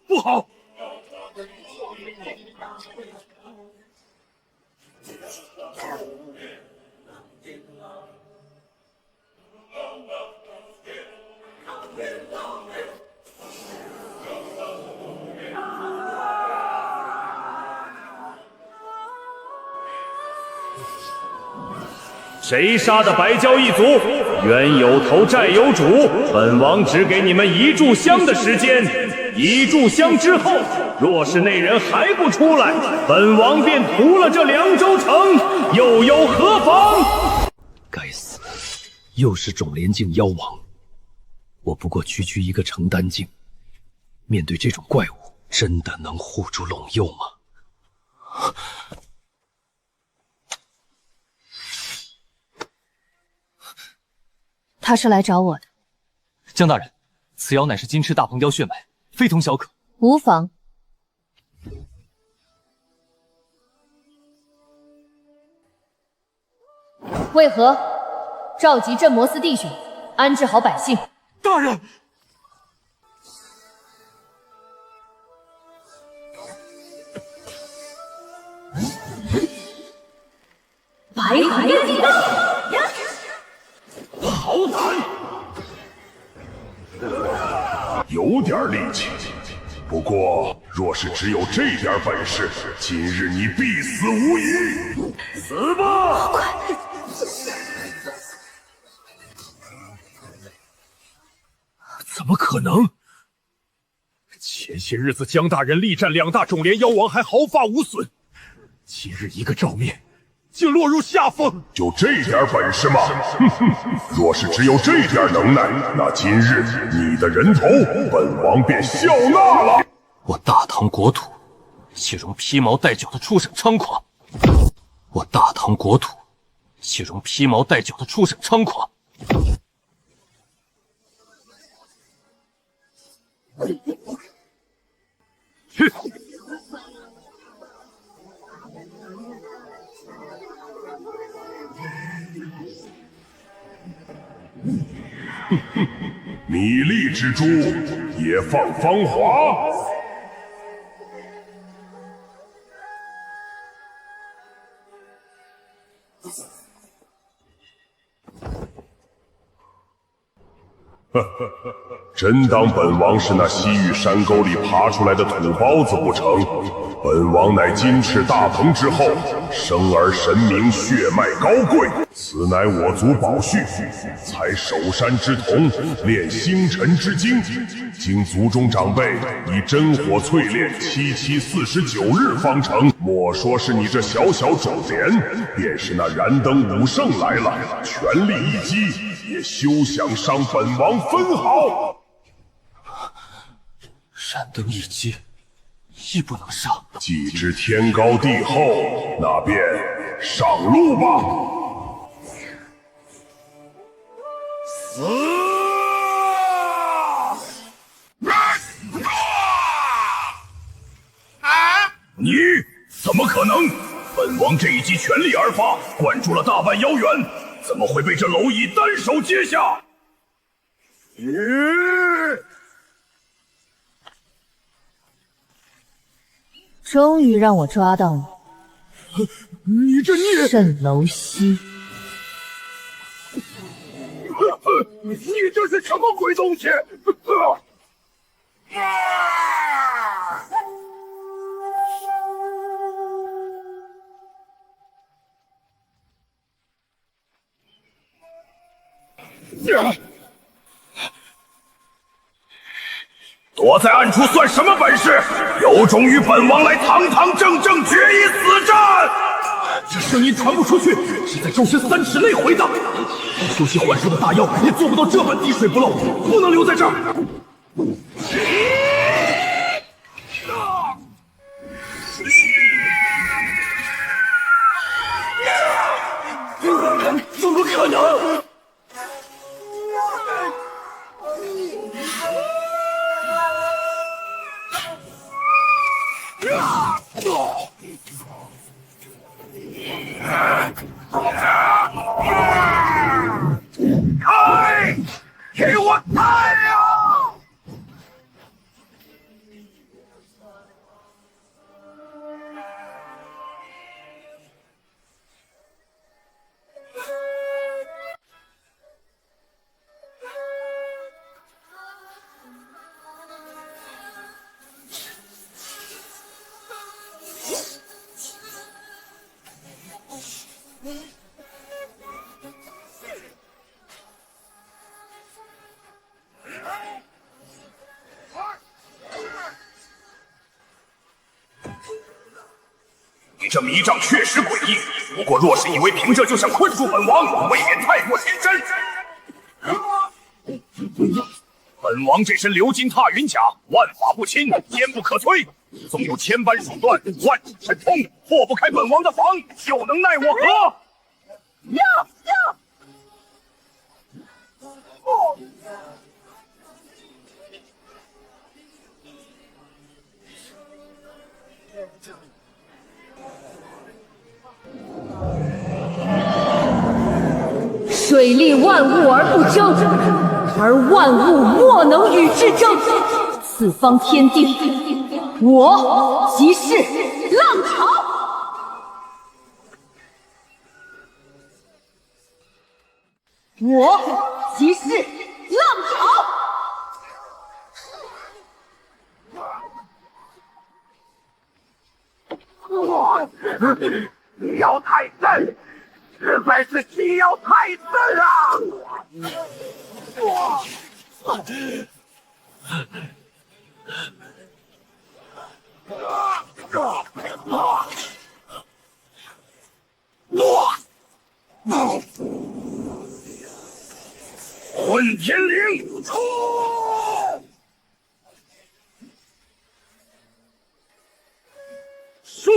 不好！谁杀的白蛟一族？冤有头，债有主。本王只给你们1炷香的时间，1炷香之后，若是那人还不出来，本王便屠了这凉州城，又有何妨？该死，又是种莲境妖王！我不过区区一个成丹境，面对这种怪物，真的能护住陇右吗？他是来找我的。江大人，此妖乃是金翅大鹏雕血脉，非同小可。无妨。为何？召集镇魔司弟兄，安置好百姓。大人，白海炼地道，好胆！有点力气，不过若是只有这点本事，今日你必死无疑！死吧！怎么可能？前些日子江大人力战2大种莲妖王还毫发无损，今日一个照面，竟落入下风。就这点本事吗？哼哼，若是只有这点能耐，那今日你的人头，本王便笑纳了。我大唐国土，岂容披毛戴角的畜生猖狂！我大唐国土，岂容披毛戴角的畜生猖狂！去！米粒之珠也放芳华。真当本王是那西域山沟里爬出来的土包子不成？本王乃金翅大鹏之后，生而神明，血脉高贵，此乃我族宝序。采首山之铜，炼星辰之精，经族中长辈以真火淬炼7749日方成。莫说是你这小小种莲，便是那燃灯武圣来了，全力一击，也休想伤本王分毫。燃灯一击，亦不能上。既知天高地厚，那便上路吧。死！你怎么可能？本王这一击全力而发，灌注了大半妖元，怎么会被这蝼蚁单手接下？终于让我抓到你！你这孽！蜃楼溪，你这是什么鬼东西？躲在暗处算什么本事？有种与本王来堂堂正正决一死战！这声音传不出去，是在周身3尺内回荡。休息缓术的大妖也做不到这般滴水不漏，不能留在这儿。怎么可能？开！给我开呀！你这迷障确实诡异，不过若是以为凭这就想困住本王，未免太过天真。本王这身鎏金踏云甲，万法不侵，坚不可摧。纵有千般手段，万指神通，破不开本王的防，又能奈我何？水利万物而不争，而万物莫能与之争。此方天地，我即是浪潮。我即是浪潮。妖太甚！实在是欺妖太甚混天绫出！树！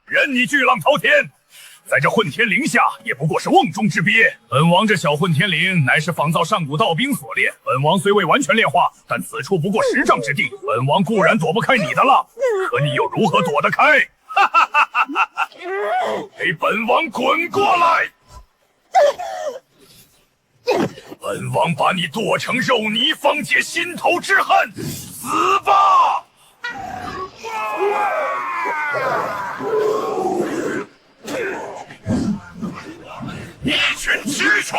任你巨浪滔天，在这混天绫下也不过是瓮中之鳖。本王这小混天绫乃是仿造上古道兵所炼，本王虽未完全炼化，但此处不过10丈之地，本王固然躲不开你的了，可你又如何躲得开？给本王滚过来！本王把你剁成肉泥，方解心头之恨。死吧！一群蛆虫！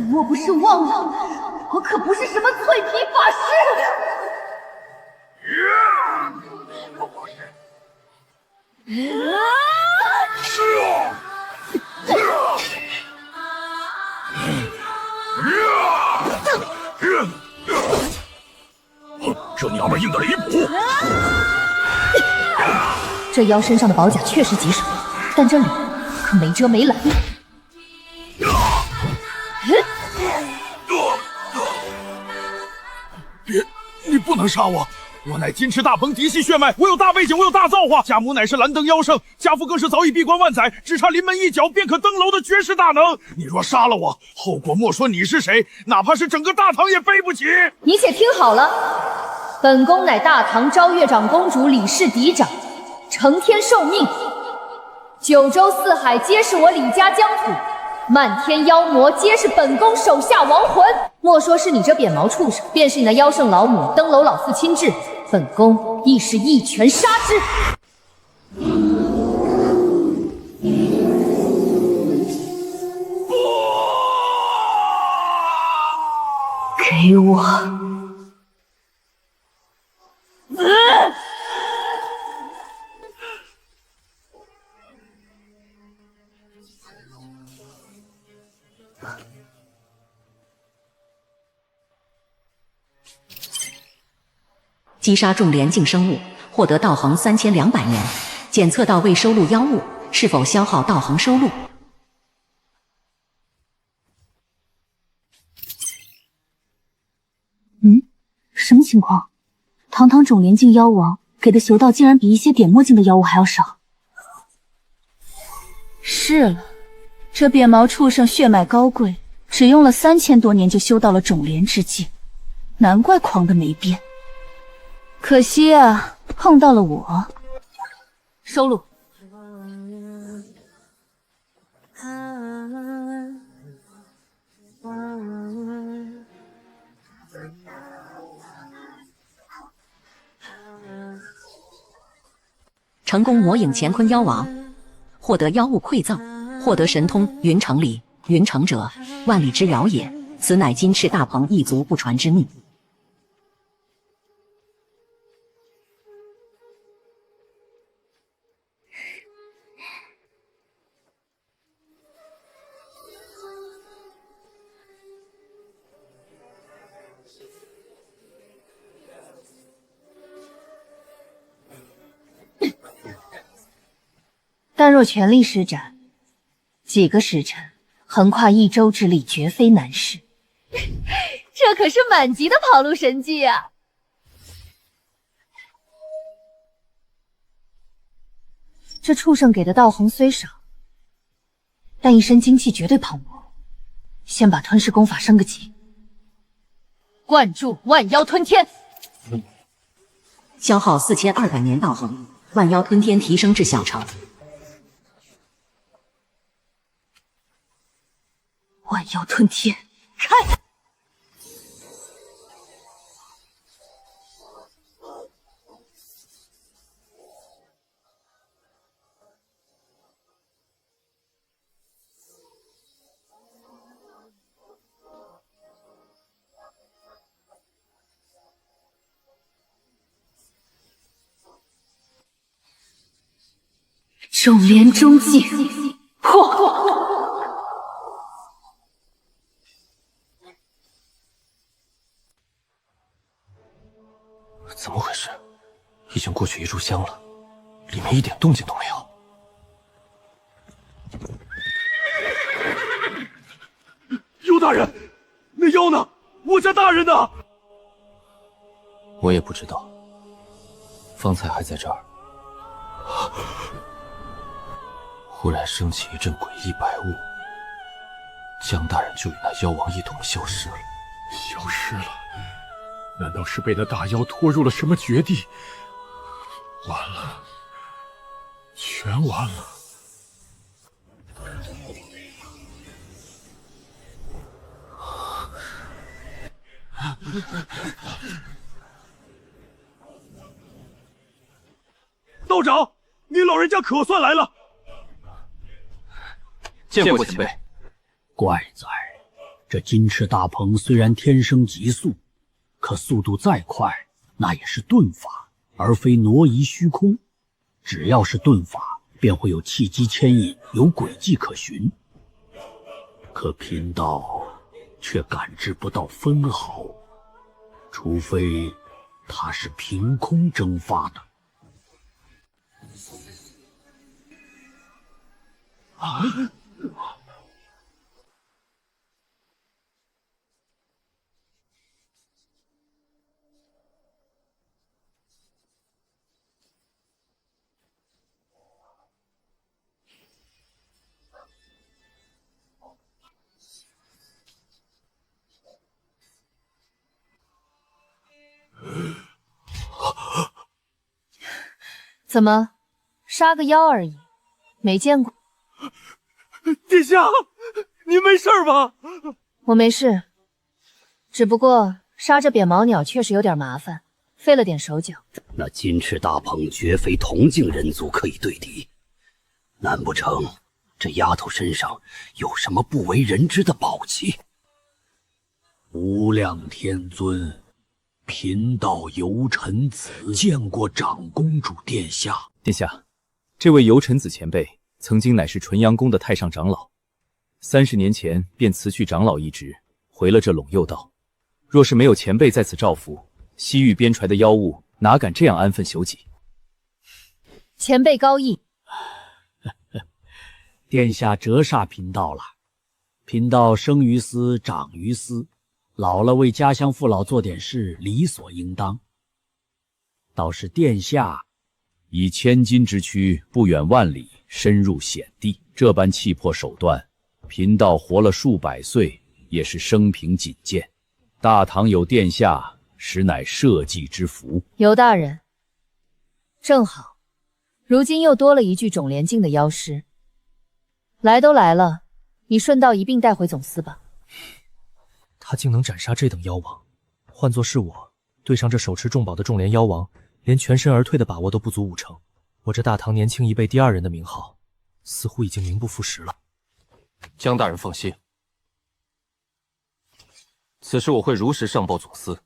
莫不是忘了，我可不是什么脆皮法师。这娘们硬得离谱！这妖身上的宝甲确实棘手，但这里可没遮没拦。别，你不能杀我！我乃金翅大鹏嫡系血脉，我有大背景，我有大造化。家母乃是蓝灯妖圣，家父更是早已闭关万载，只差临门一脚便可登楼的绝世大能。你若杀了我，后果莫说你是谁，哪怕是整个大唐也背不起。你且听好了，本宫乃大唐昭月长公主李氏嫡长，承天受命，九州四海皆是我李家疆土，漫天妖魔皆是本宫手下亡魂。莫说是你这扁毛畜生，便是你那妖圣老母登楼老父亲至，本宫亦是一拳杀之。给我！击杀众连境生物，获得道行3200年。检测到未收录妖物，是否消耗道行收录？什么情况？堂堂种连境妖王给的修道竟然比一些点墨境的妖物还要少。是了，这扁毛畜生血脉高贵，只用了3000多年就修到了种连之境，难怪狂的没变。可惜啊，碰到了我。收录。成功魔影乾坤妖王，获得妖物馈赠，获得神通云城里，云城者，万里之遥也。此乃金翅大鹏一族不传之秘。但若全力施展，几个时辰，横跨1州之力绝非难事。这可是满级的跑路神技啊！这畜生给的道行虽少，但一身精气绝对磅礴。先把吞噬功法升个级，灌注万妖吞天，消耗4200年道行，万妖吞天提升至小成。万妖吞天，开！种连中境，破！怎么回事？已经过去1炷香了，里面一点动静都没有。尤大人，那妖呢？我家大人呢？我也不知道，方才还在这儿，忽然升起一阵诡异白雾，江大人就与那妖王一同消失了。消失了？难道是被那大妖拖入了什么绝地？完了，全完了。道长，你老人家可算来了。见过前辈。怪在这金翅大鹏虽然天生极速，可速度再快，那也是遁法，而非挪移虚空。只要是遁法，便会有契机牵引，有轨迹可循。可贫道却感知不到分毫，除非他是凭空蒸发的。怎么，杀个妖而已，没见过？殿下，您没事吧？我没事，只不过杀这扁毛鸟确实有点麻烦，费了点手脚。那金翅大鹏绝非同境人族可以对敌，难不成这丫头身上有什么不为人知的宝器？无量天尊，贫道游臣子见过长公主殿下。殿下，这位游臣子前辈曾经乃是纯阳宫的太上长老，30年前便辞去长老一职，回了这陇右道。若是没有前辈在此照拂，西域边陲的妖物哪敢这样安分守己？前辈高义。殿下折煞贫道了。贫道生于斯，长于斯，老了为家乡父老做点事，理所应当。倒是殿下以千金之躯，不远万里，深入险地，这般气魄手段，贫道活了数百岁，也是生平仅见。大唐有殿下，实乃社稷之福。尤大人，正好，如今又多了一具种莲境的妖师。来都来了，你顺道一并带回总司吧。他竟能斩杀这等妖王，换作是我，对上这手持重宝的种莲妖王，连全身而退的把握都不足50%。我这大唐年轻一辈第2人的名号，似乎已经名不副实了。江大人放心，此事我会如实上报总司，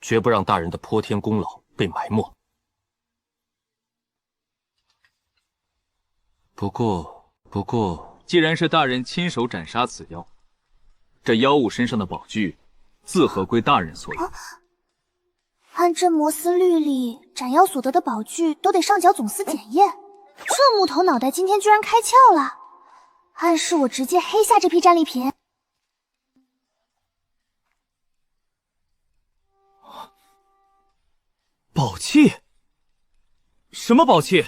绝不让大人的泼天功劳被埋没。不过，既然是大人亲手斩杀此妖，这妖物身上的宝具，自合归大人所有。按镇魔司律例，斩妖所得的宝具都得上缴总司检验。这木头脑袋今天居然开窍了，暗示我直接黑下这批战利品。宝器？什么宝器？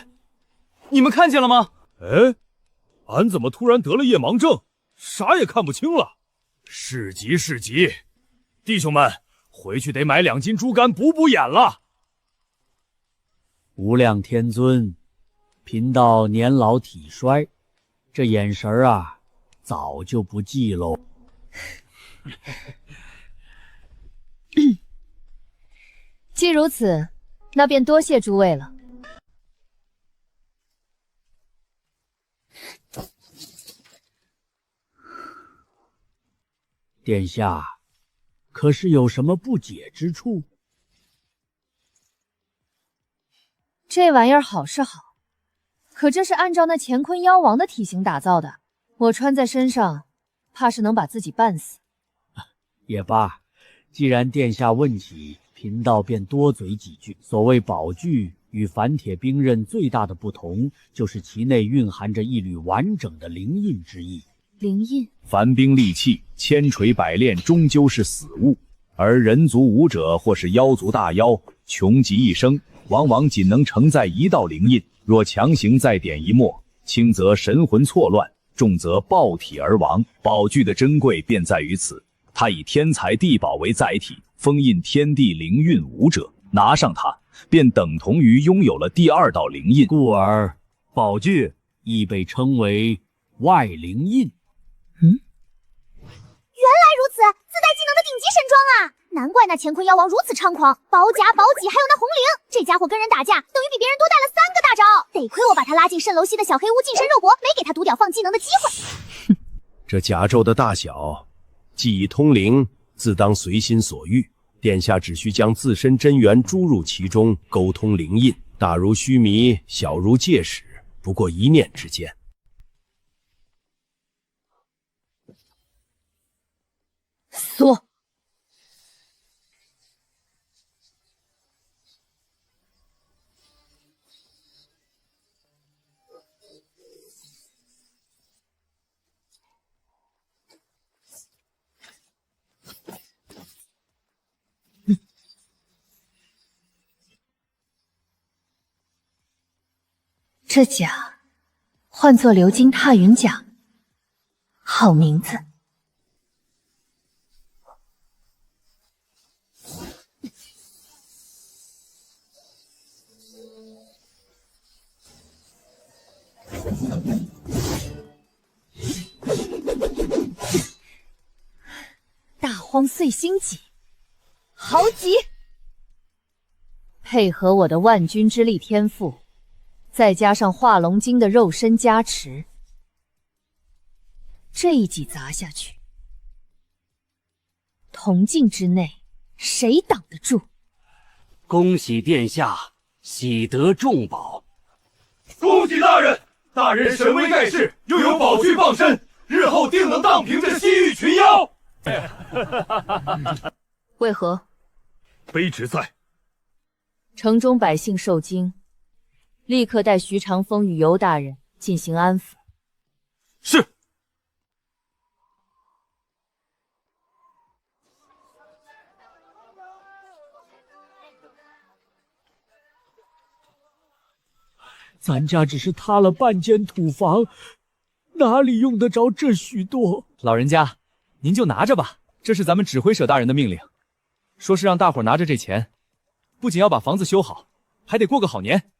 你们看见了吗？哎，俺怎么突然得了夜盲症，啥也看不清了？是急，弟兄们，回去得买2斤猪肝补眼了。无量天尊，贫道年老体衰，这眼神啊，早就不济喽。既如此，那便多谢诸位了。殿下，可是有什么不解之处？这玩意儿好是好，可这是按照那乾坤妖王的体型打造的，我穿在身上，怕是能把自己绊死。也罢，既然殿下问起，贫道便多嘴几句。所谓宝具与反铁兵刃最大的不同，就是其内蕴含着一缕完整的灵印之意。灵印，凡兵利器，千锤百炼，终究是死物；而人族武者或是妖族大妖，穷极一生，往往仅能承载1道灵印。若强行再点一墨，轻则神魂错乱，重则爆体而亡。宝具的珍贵便在于此，它以天材地宝为载体，封印天地灵运武者，拿上它，便等同于拥有了第2道灵印。故而宝具亦被称为外灵印。原来如此，自带技能的顶级神装啊！难怪那乾坤妖王如此猖狂，保甲、保己还有那红绫，这家伙跟人打架等于比别人多带了3个大招。得亏我把他拉进蜃楼溪的小黑屋近身肉搏，没给他读屌放技能的机会。这甲胄的大小，既已通灵，自当随心所欲。殿下只需将自身真元注入其中，沟通灵印，大如须弥，小如芥矢，不过一念之间。缩！这甲唤作流金踏云甲，好名字。大荒碎星戟，好戟！配合我的万钧之力天赋，再加上化龙晶的肉身加持，这一戟砸下去，铜镜之内谁挡得住？恭喜殿下喜得重宝！恭喜大人！大人神威盖世，又有宝具傍身，日后定能荡平这西域群妖。为何？卑职在。城中百姓受惊，立刻带徐长风与尤大人进行安抚。是。咱家只是塌了半间土房，哪里用得着这许多？老人家，您就拿着吧，这是咱们指挥使大人的命令，说是让大伙拿着这钱，不仅要把房子修好，还得过个好年。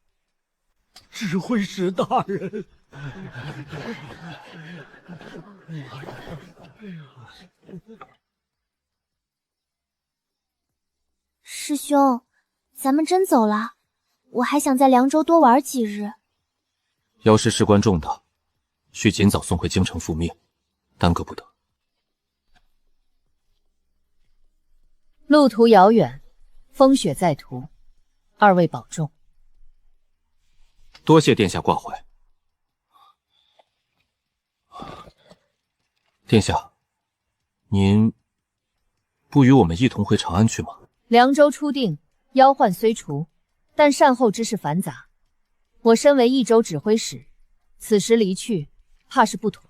指挥使大人，师兄，咱们真走了？我还想在凉州多玩几日。妖师事关重大，需尽早送回京城复命，耽搁不得。路途遥远，风雪在途，二位保重。多谢殿下挂怀。殿下，您不与我们一同回长安去吗？凉州初定，妖患虽除，但善后之事繁杂。我身为益州指挥使，此时离去，怕是不妥。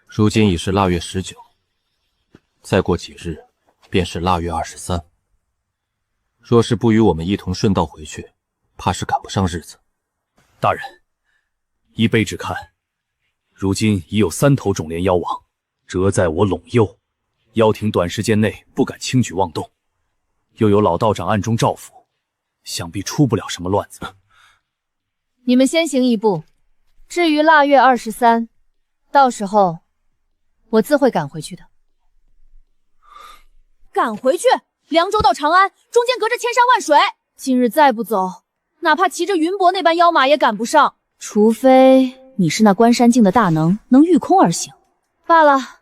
如今已是腊月19，再过几日便是腊月23。若是不与我们一同顺道回去，怕是赶不上日子。大人，依卑职看，如今已有3头种莲妖王，折在我陇右，妖庭短时间内不敢轻举妄动，又有老道长暗中照拂，想必出不了什么乱子。你们先行一步，至于腊月23，到时候我自会赶回去的。赶回去？凉州到长安，中间隔着千山万水，今日再不走，哪怕骑着云伯那般妖马也赶不上。除非你是那关山境的大能，能御空而行。罢了，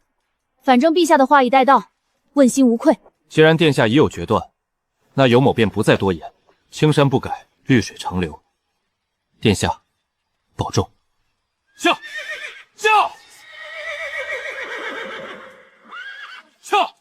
反正陛下的话已带到，问心无愧。既然殿下已有决断，那尤某便不再多言，青山不改，绿水长流。殿下，保重。下，下，下。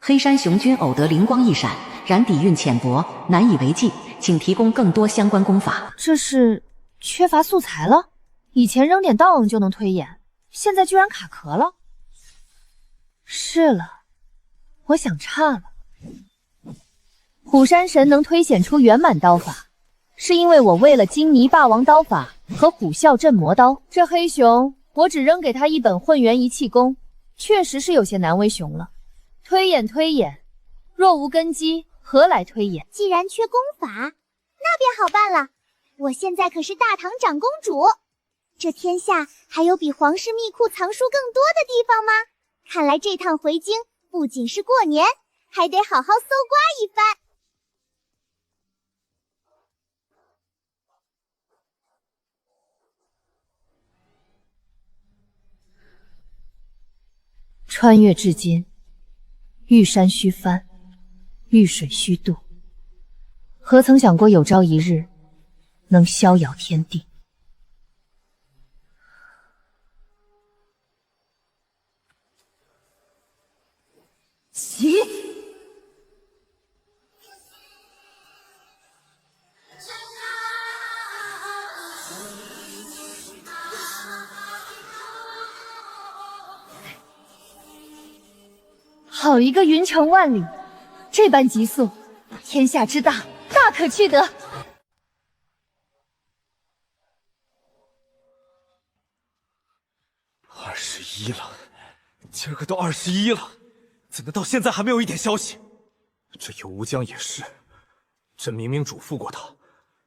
黑山雄君偶得灵光一闪，然底蕴浅薄，难以为继，请提供更多相关功法。这是缺乏素材了？以前扔点道就能推演，现在居然卡壳了。是了，我想差了。虎山神能推显出圆满刀法，是因为我为了金泥霸王刀法和虎啸镇魔刀，这黑熊我只扔给他一本混元一气功，确实是有些难为熊了。推演，若无根基，何来推演？既然缺功法，那便好办了。我现在可是大唐长公主，这天下还有比皇室秘库藏书更多的地方吗？看来这趟回京不仅是过年，还得好好搜刮一番。穿越至今，玉山须翻，玉水须渡，何曾想过有朝一日能逍遥天地。起！好一个云城万里，这般急速，天下之大，大可去得。21了，今儿个都21了，怎么到现在还没有一点消息？这尤无疆也是，朕明明嘱咐过他，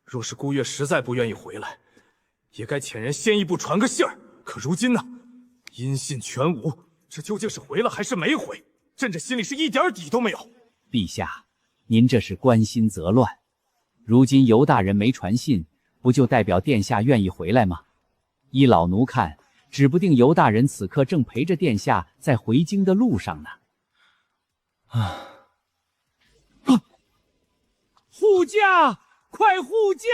若是孤月实在不愿意回来，也该遣人先一步传个信儿。可如今呢，音信全无，这究竟是回了还是没回？朕这心里是一点底都没有。陛下，您这是关心则乱。如今尤大人没传信，不就代表殿下愿意回来吗？依老奴看，指不定尤大人此刻正陪着殿下在回京的路上呢。护驾，快护驾！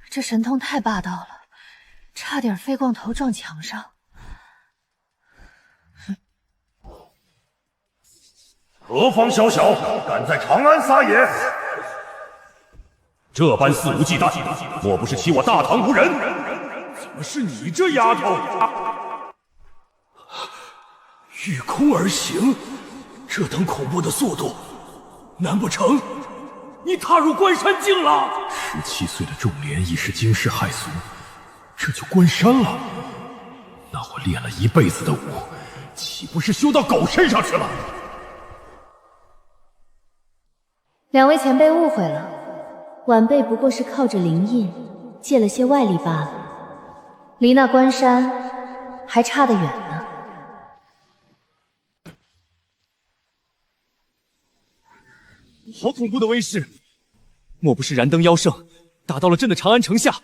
这神通太霸道了，差点飞光头撞墙上。何方小小，敢在长安撒野？这般肆无忌惮，莫不是欺我大唐无人？怎么是你这丫头？御空而行，这等恐怖的速度，难不成你踏入关山境了？17岁的仲莲已是惊世骇俗，这就关山了？那我练了一辈子的武，岂不是修到狗身上去了？两位前辈误会了，晚辈不过是靠着灵印借了些外力罢了，离那关山还差得远呢。好恐怖的威势！莫不是燃灯妖圣打到了朕的长安城下？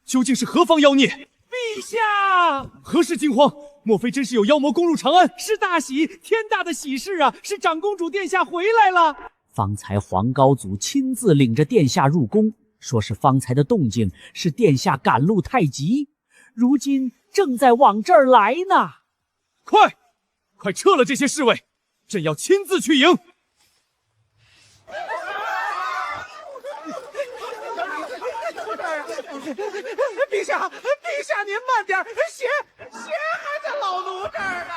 究竟是何方妖孽？陛下，何事惊慌？莫非真是有妖魔攻入长安？是大喜，天大的喜事啊！是长公主殿下回来了。方才皇高祖亲自领着殿下入宫，说是方才的动静是殿下赶路太急，如今正在往这儿来呢。快撤了这些侍卫，朕要亲自去迎。陛下，您慢点，血还在老奴这儿呢。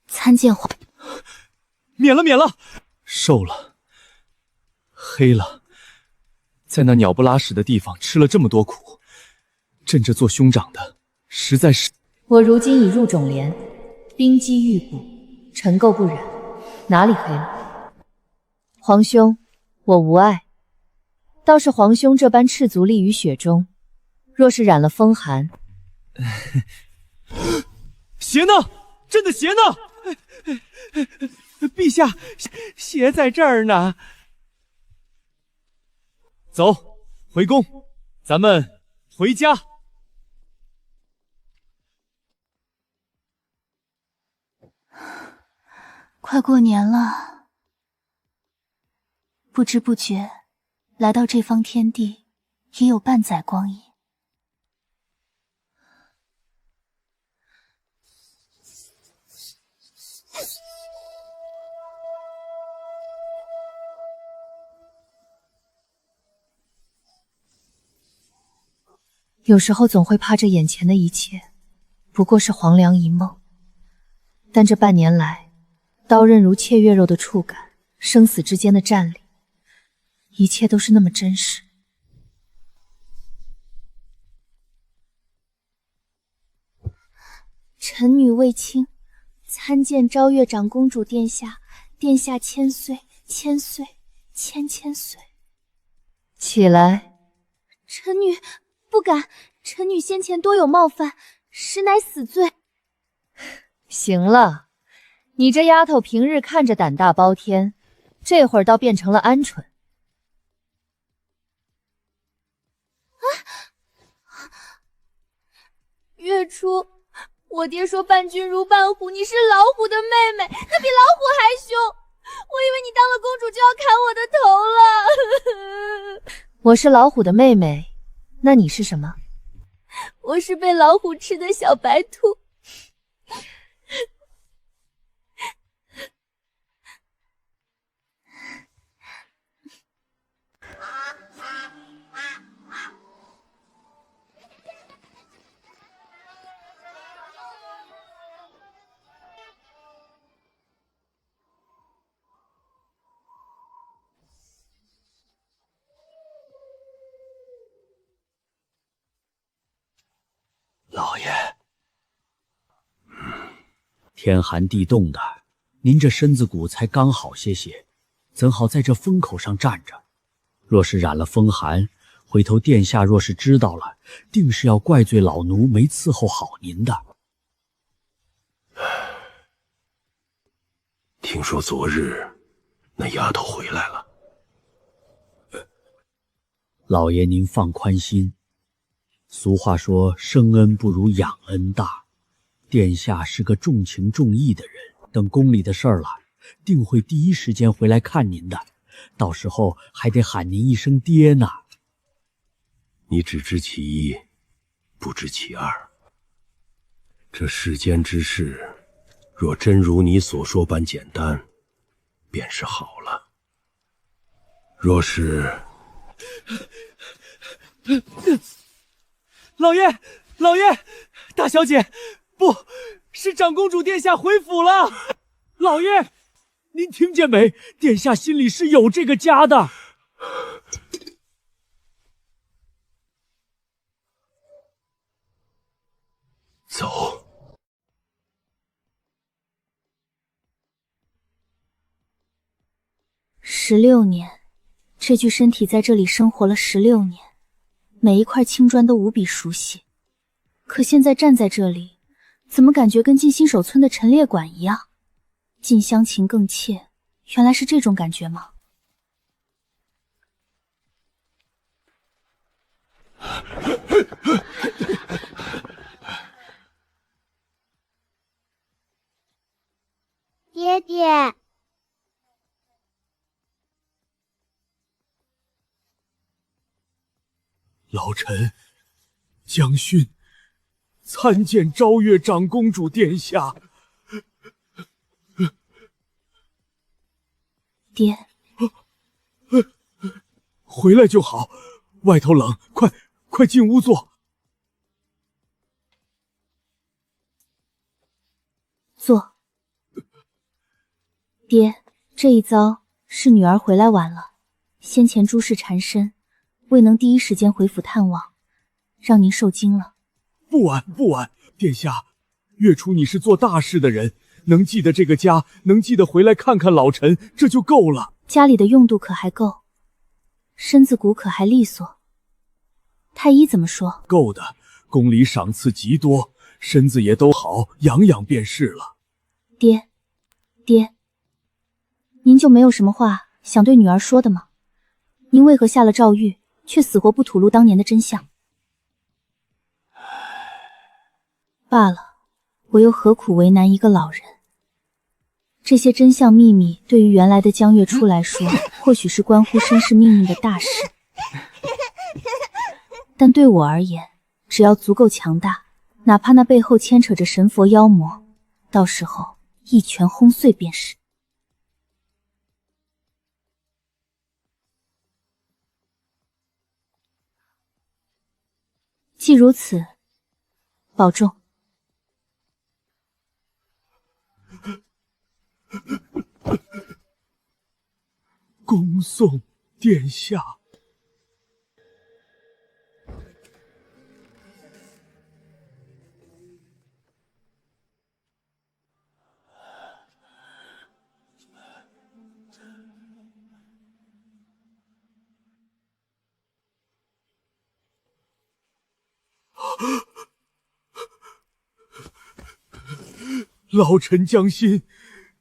参见皇。免了，瘦了，黑了，在那鸟不拉屎的地方吃了这么多苦，朕这做兄长的实在是……我如今已入种莲，冰肌玉骨，尘垢不染，哪里黑了？皇兄，我无碍，倒是皇兄这般赤足立于雪中，若是染了风寒……鞋呢？朕的鞋呢？陛下，鞋在这儿呢。走，回宫，咱们回家。快过年了，不知不觉来到这方天地，也有半载光阴。有时候总会怕这眼前的一切不过是黄粱一梦，但这半年来，刀刃如切月肉的触感，生死之间的战栗，一切都是那么真实。臣女卫青，参见昭月长公主殿下，殿下千岁，千岁，千千岁。起来。臣女不敢，臣女先前多有冒犯，实乃死罪。行了，你这丫头平日看着胆大包天，这会儿倒变成了鹌鹑。月初，我爹说伴君如伴虎，你是老虎的妹妹，那比老虎还凶。我以为你当了公主就要砍我的头了。我是老虎的妹妹，那你是什么？我是被老虎吃的小白兔。老爷，天寒地冻的，您这身子骨才刚好些些，怎好在这风口上站着？若是染了风寒，回头殿下若是知道了，定是要怪罪老奴没伺候好您的。听说昨日那丫头回来了。老爷您放宽心。俗话说，生恩不如养恩大。殿下是个重情重义的人，等宫里的事儿了，定会第一时间回来看您的。到时候还得喊您一声爹呢。你只知其一，不知其二。这世间之事，若真如你所说般简单，便是好了。若是……老爷，老爷，大小姐，不是长公主殿下回府了。老爷，您听见没？殿下心里是有这个家的。走。16年，这具身体在这里生活了16年。每一块青砖都无比熟悉，可现在站在这里，怎么感觉跟进新手村的陈列馆一样？近乡情更怯，原来是这种感觉吗？爹爹。老臣将勋参见昭月长公主殿下。爹，回来就好，外头冷，快进屋坐。坐。爹，这一遭是女儿回来晚了，先前诸事缠身，未能第一时间回府探望，让您受惊了。不晚不晚，殿下，月初你是做大事的人，能记得这个家，能记得回来看看老臣，这就够了。家里的用度可还够？身子骨可还利索？太医怎么说？够的，宫里赏赐极多，身子也都好，养养便是了。爹，您就没有什么话想对女儿说的吗？您为何下了诏狱，却死活不吐露当年的真相？罢了，我又何苦为难一个老人？这些真相秘密对于原来的江月初来说，或许是关乎身世命运的大事，但对我而言，只要足够强大，哪怕那背后牵扯着神佛妖魔，到时候一拳轰碎便是。既如此，保重。恭送殿下。老臣将心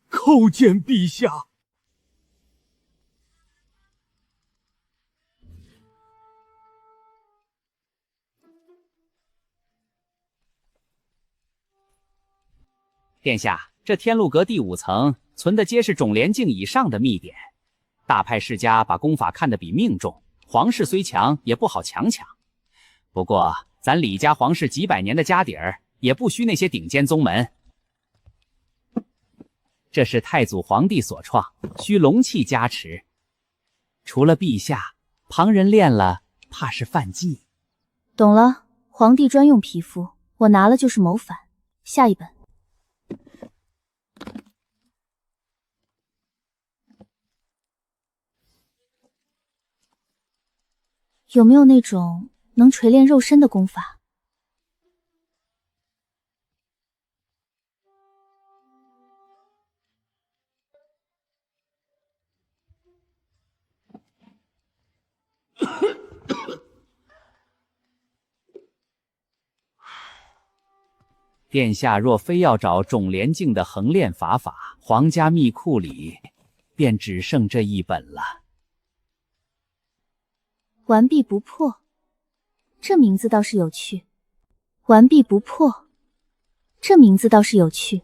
叩见陛下。殿下，这天禄阁第5层存的皆是种莲境以上的秘典。大派世家把功法看得比命重，皇室虽强，也不好强抢。不过，咱李家皇室几百年的家底儿，也不虚那些顶尖宗门。这是太祖皇帝所创，需龙气加持。除了陛下，旁人练了，怕是犯忌。懂了，皇帝专用皮肤，我拿了就是谋反。下一本。有没有那种能锤炼肉身的功法？殿下若非要找种莲境的横炼法法，皇家秘库里便只剩这一本了。完璧不破，这名字倒是有趣。完璧不破，这名字倒是有趣。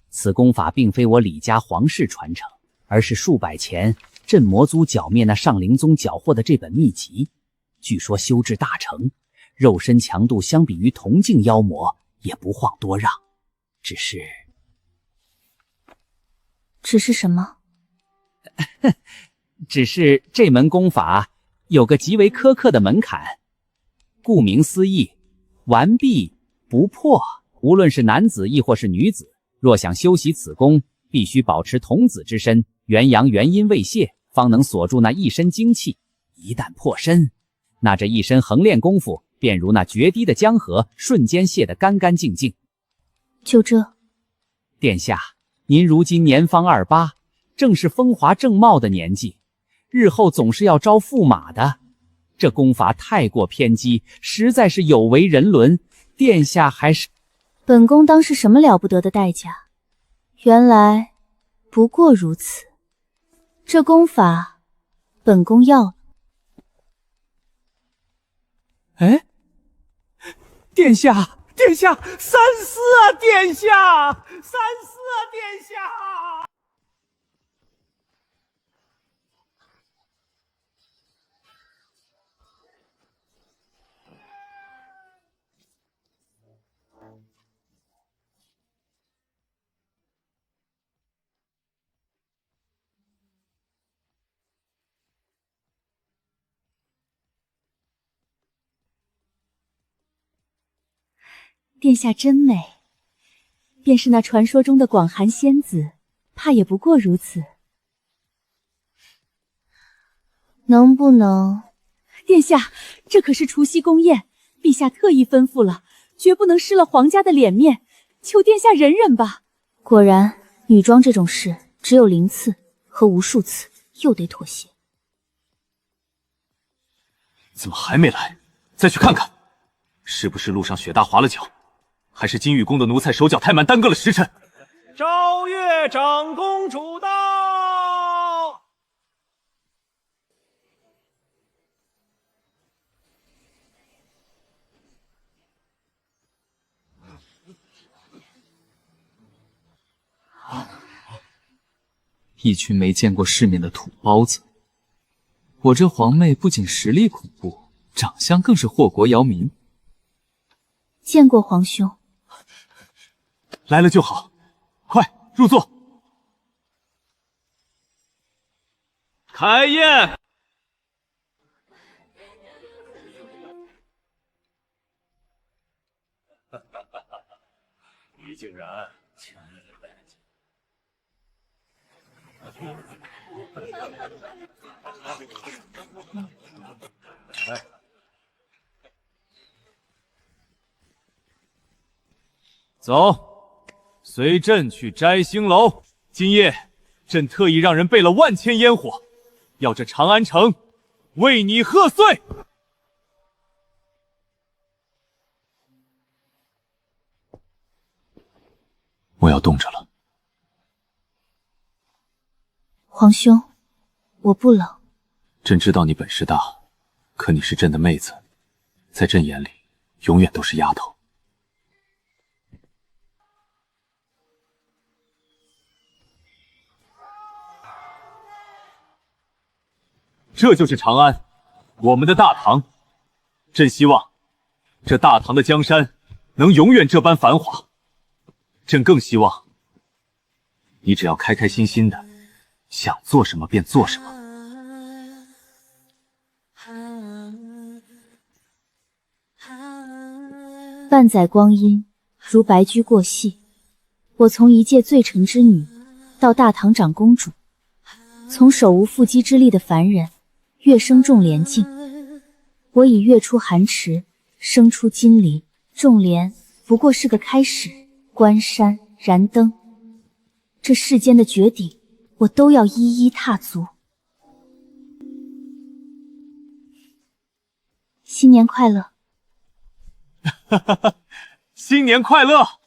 此功法并非我李家皇室传承，而是数百前镇魔族剿灭那上灵宗缴获的这本秘籍。据说修至大成，肉身强度相比于同境妖魔也不遑多让。只是什么？只是这门功法有个极为苛刻的门槛。顾名思义，完璧不破。无论是男子亦或是女子，若想修习此功，必须保持童子之身，元阳元阴未泄，方能锁住那一身精气。一旦破身，那这一身横练功夫便如那决堤的江河，瞬间泄得干干净净。就这？殿下，您如今年方28，正是风华正茂的年纪，日后总是要招驸马的。这功法太过偏激，实在是有违人伦。殿下还是……本宫当是什么了不得的代价？原来不过如此。这功法，本宫要了。哎，殿下，殿下，三思啊，殿下，三思啊，殿下！殿下真美，便是那传说中的广寒仙子，怕也不过如此。能不能？殿下，这可是除夕宫宴，陛下特意吩咐了，绝不能失了皇家的脸面，求殿下忍忍吧。果然，女装这种事，只有0次和无数次，又得妥协。怎么还没来？再去看看，是不是路上雪大滑了脚？还是金玉宫的奴才手脚太慢，耽搁了时辰。昭月长公主到。一群没见过世面的土包子。我这皇妹不仅实力恐怖，长相更是祸国殃民。见过皇兄。来了就好，快入座。开宴。你竟然走，随朕去摘星楼。今夜，朕特意让人备了万千烟火，要这长安城为你贺岁。我要冻着了。皇兄，我不冷。朕知道你本事大，可你是朕的妹子，在朕眼里，永远都是丫头。这就是长安，我们的大唐。朕希望这大唐的江山能永远这般繁华。朕更希望你只要开开心心的，想做什么便做什么。半载光阴如白驹过隙，我从一介罪臣之女到大唐长公主，从手无缚鸡之力的凡人跃升众帘境。我已跃出寒池，升出金离，众帘不过是个开始，关山燃灯，这世间的绝顶，我都要一一踏足。新年快乐！新年快乐！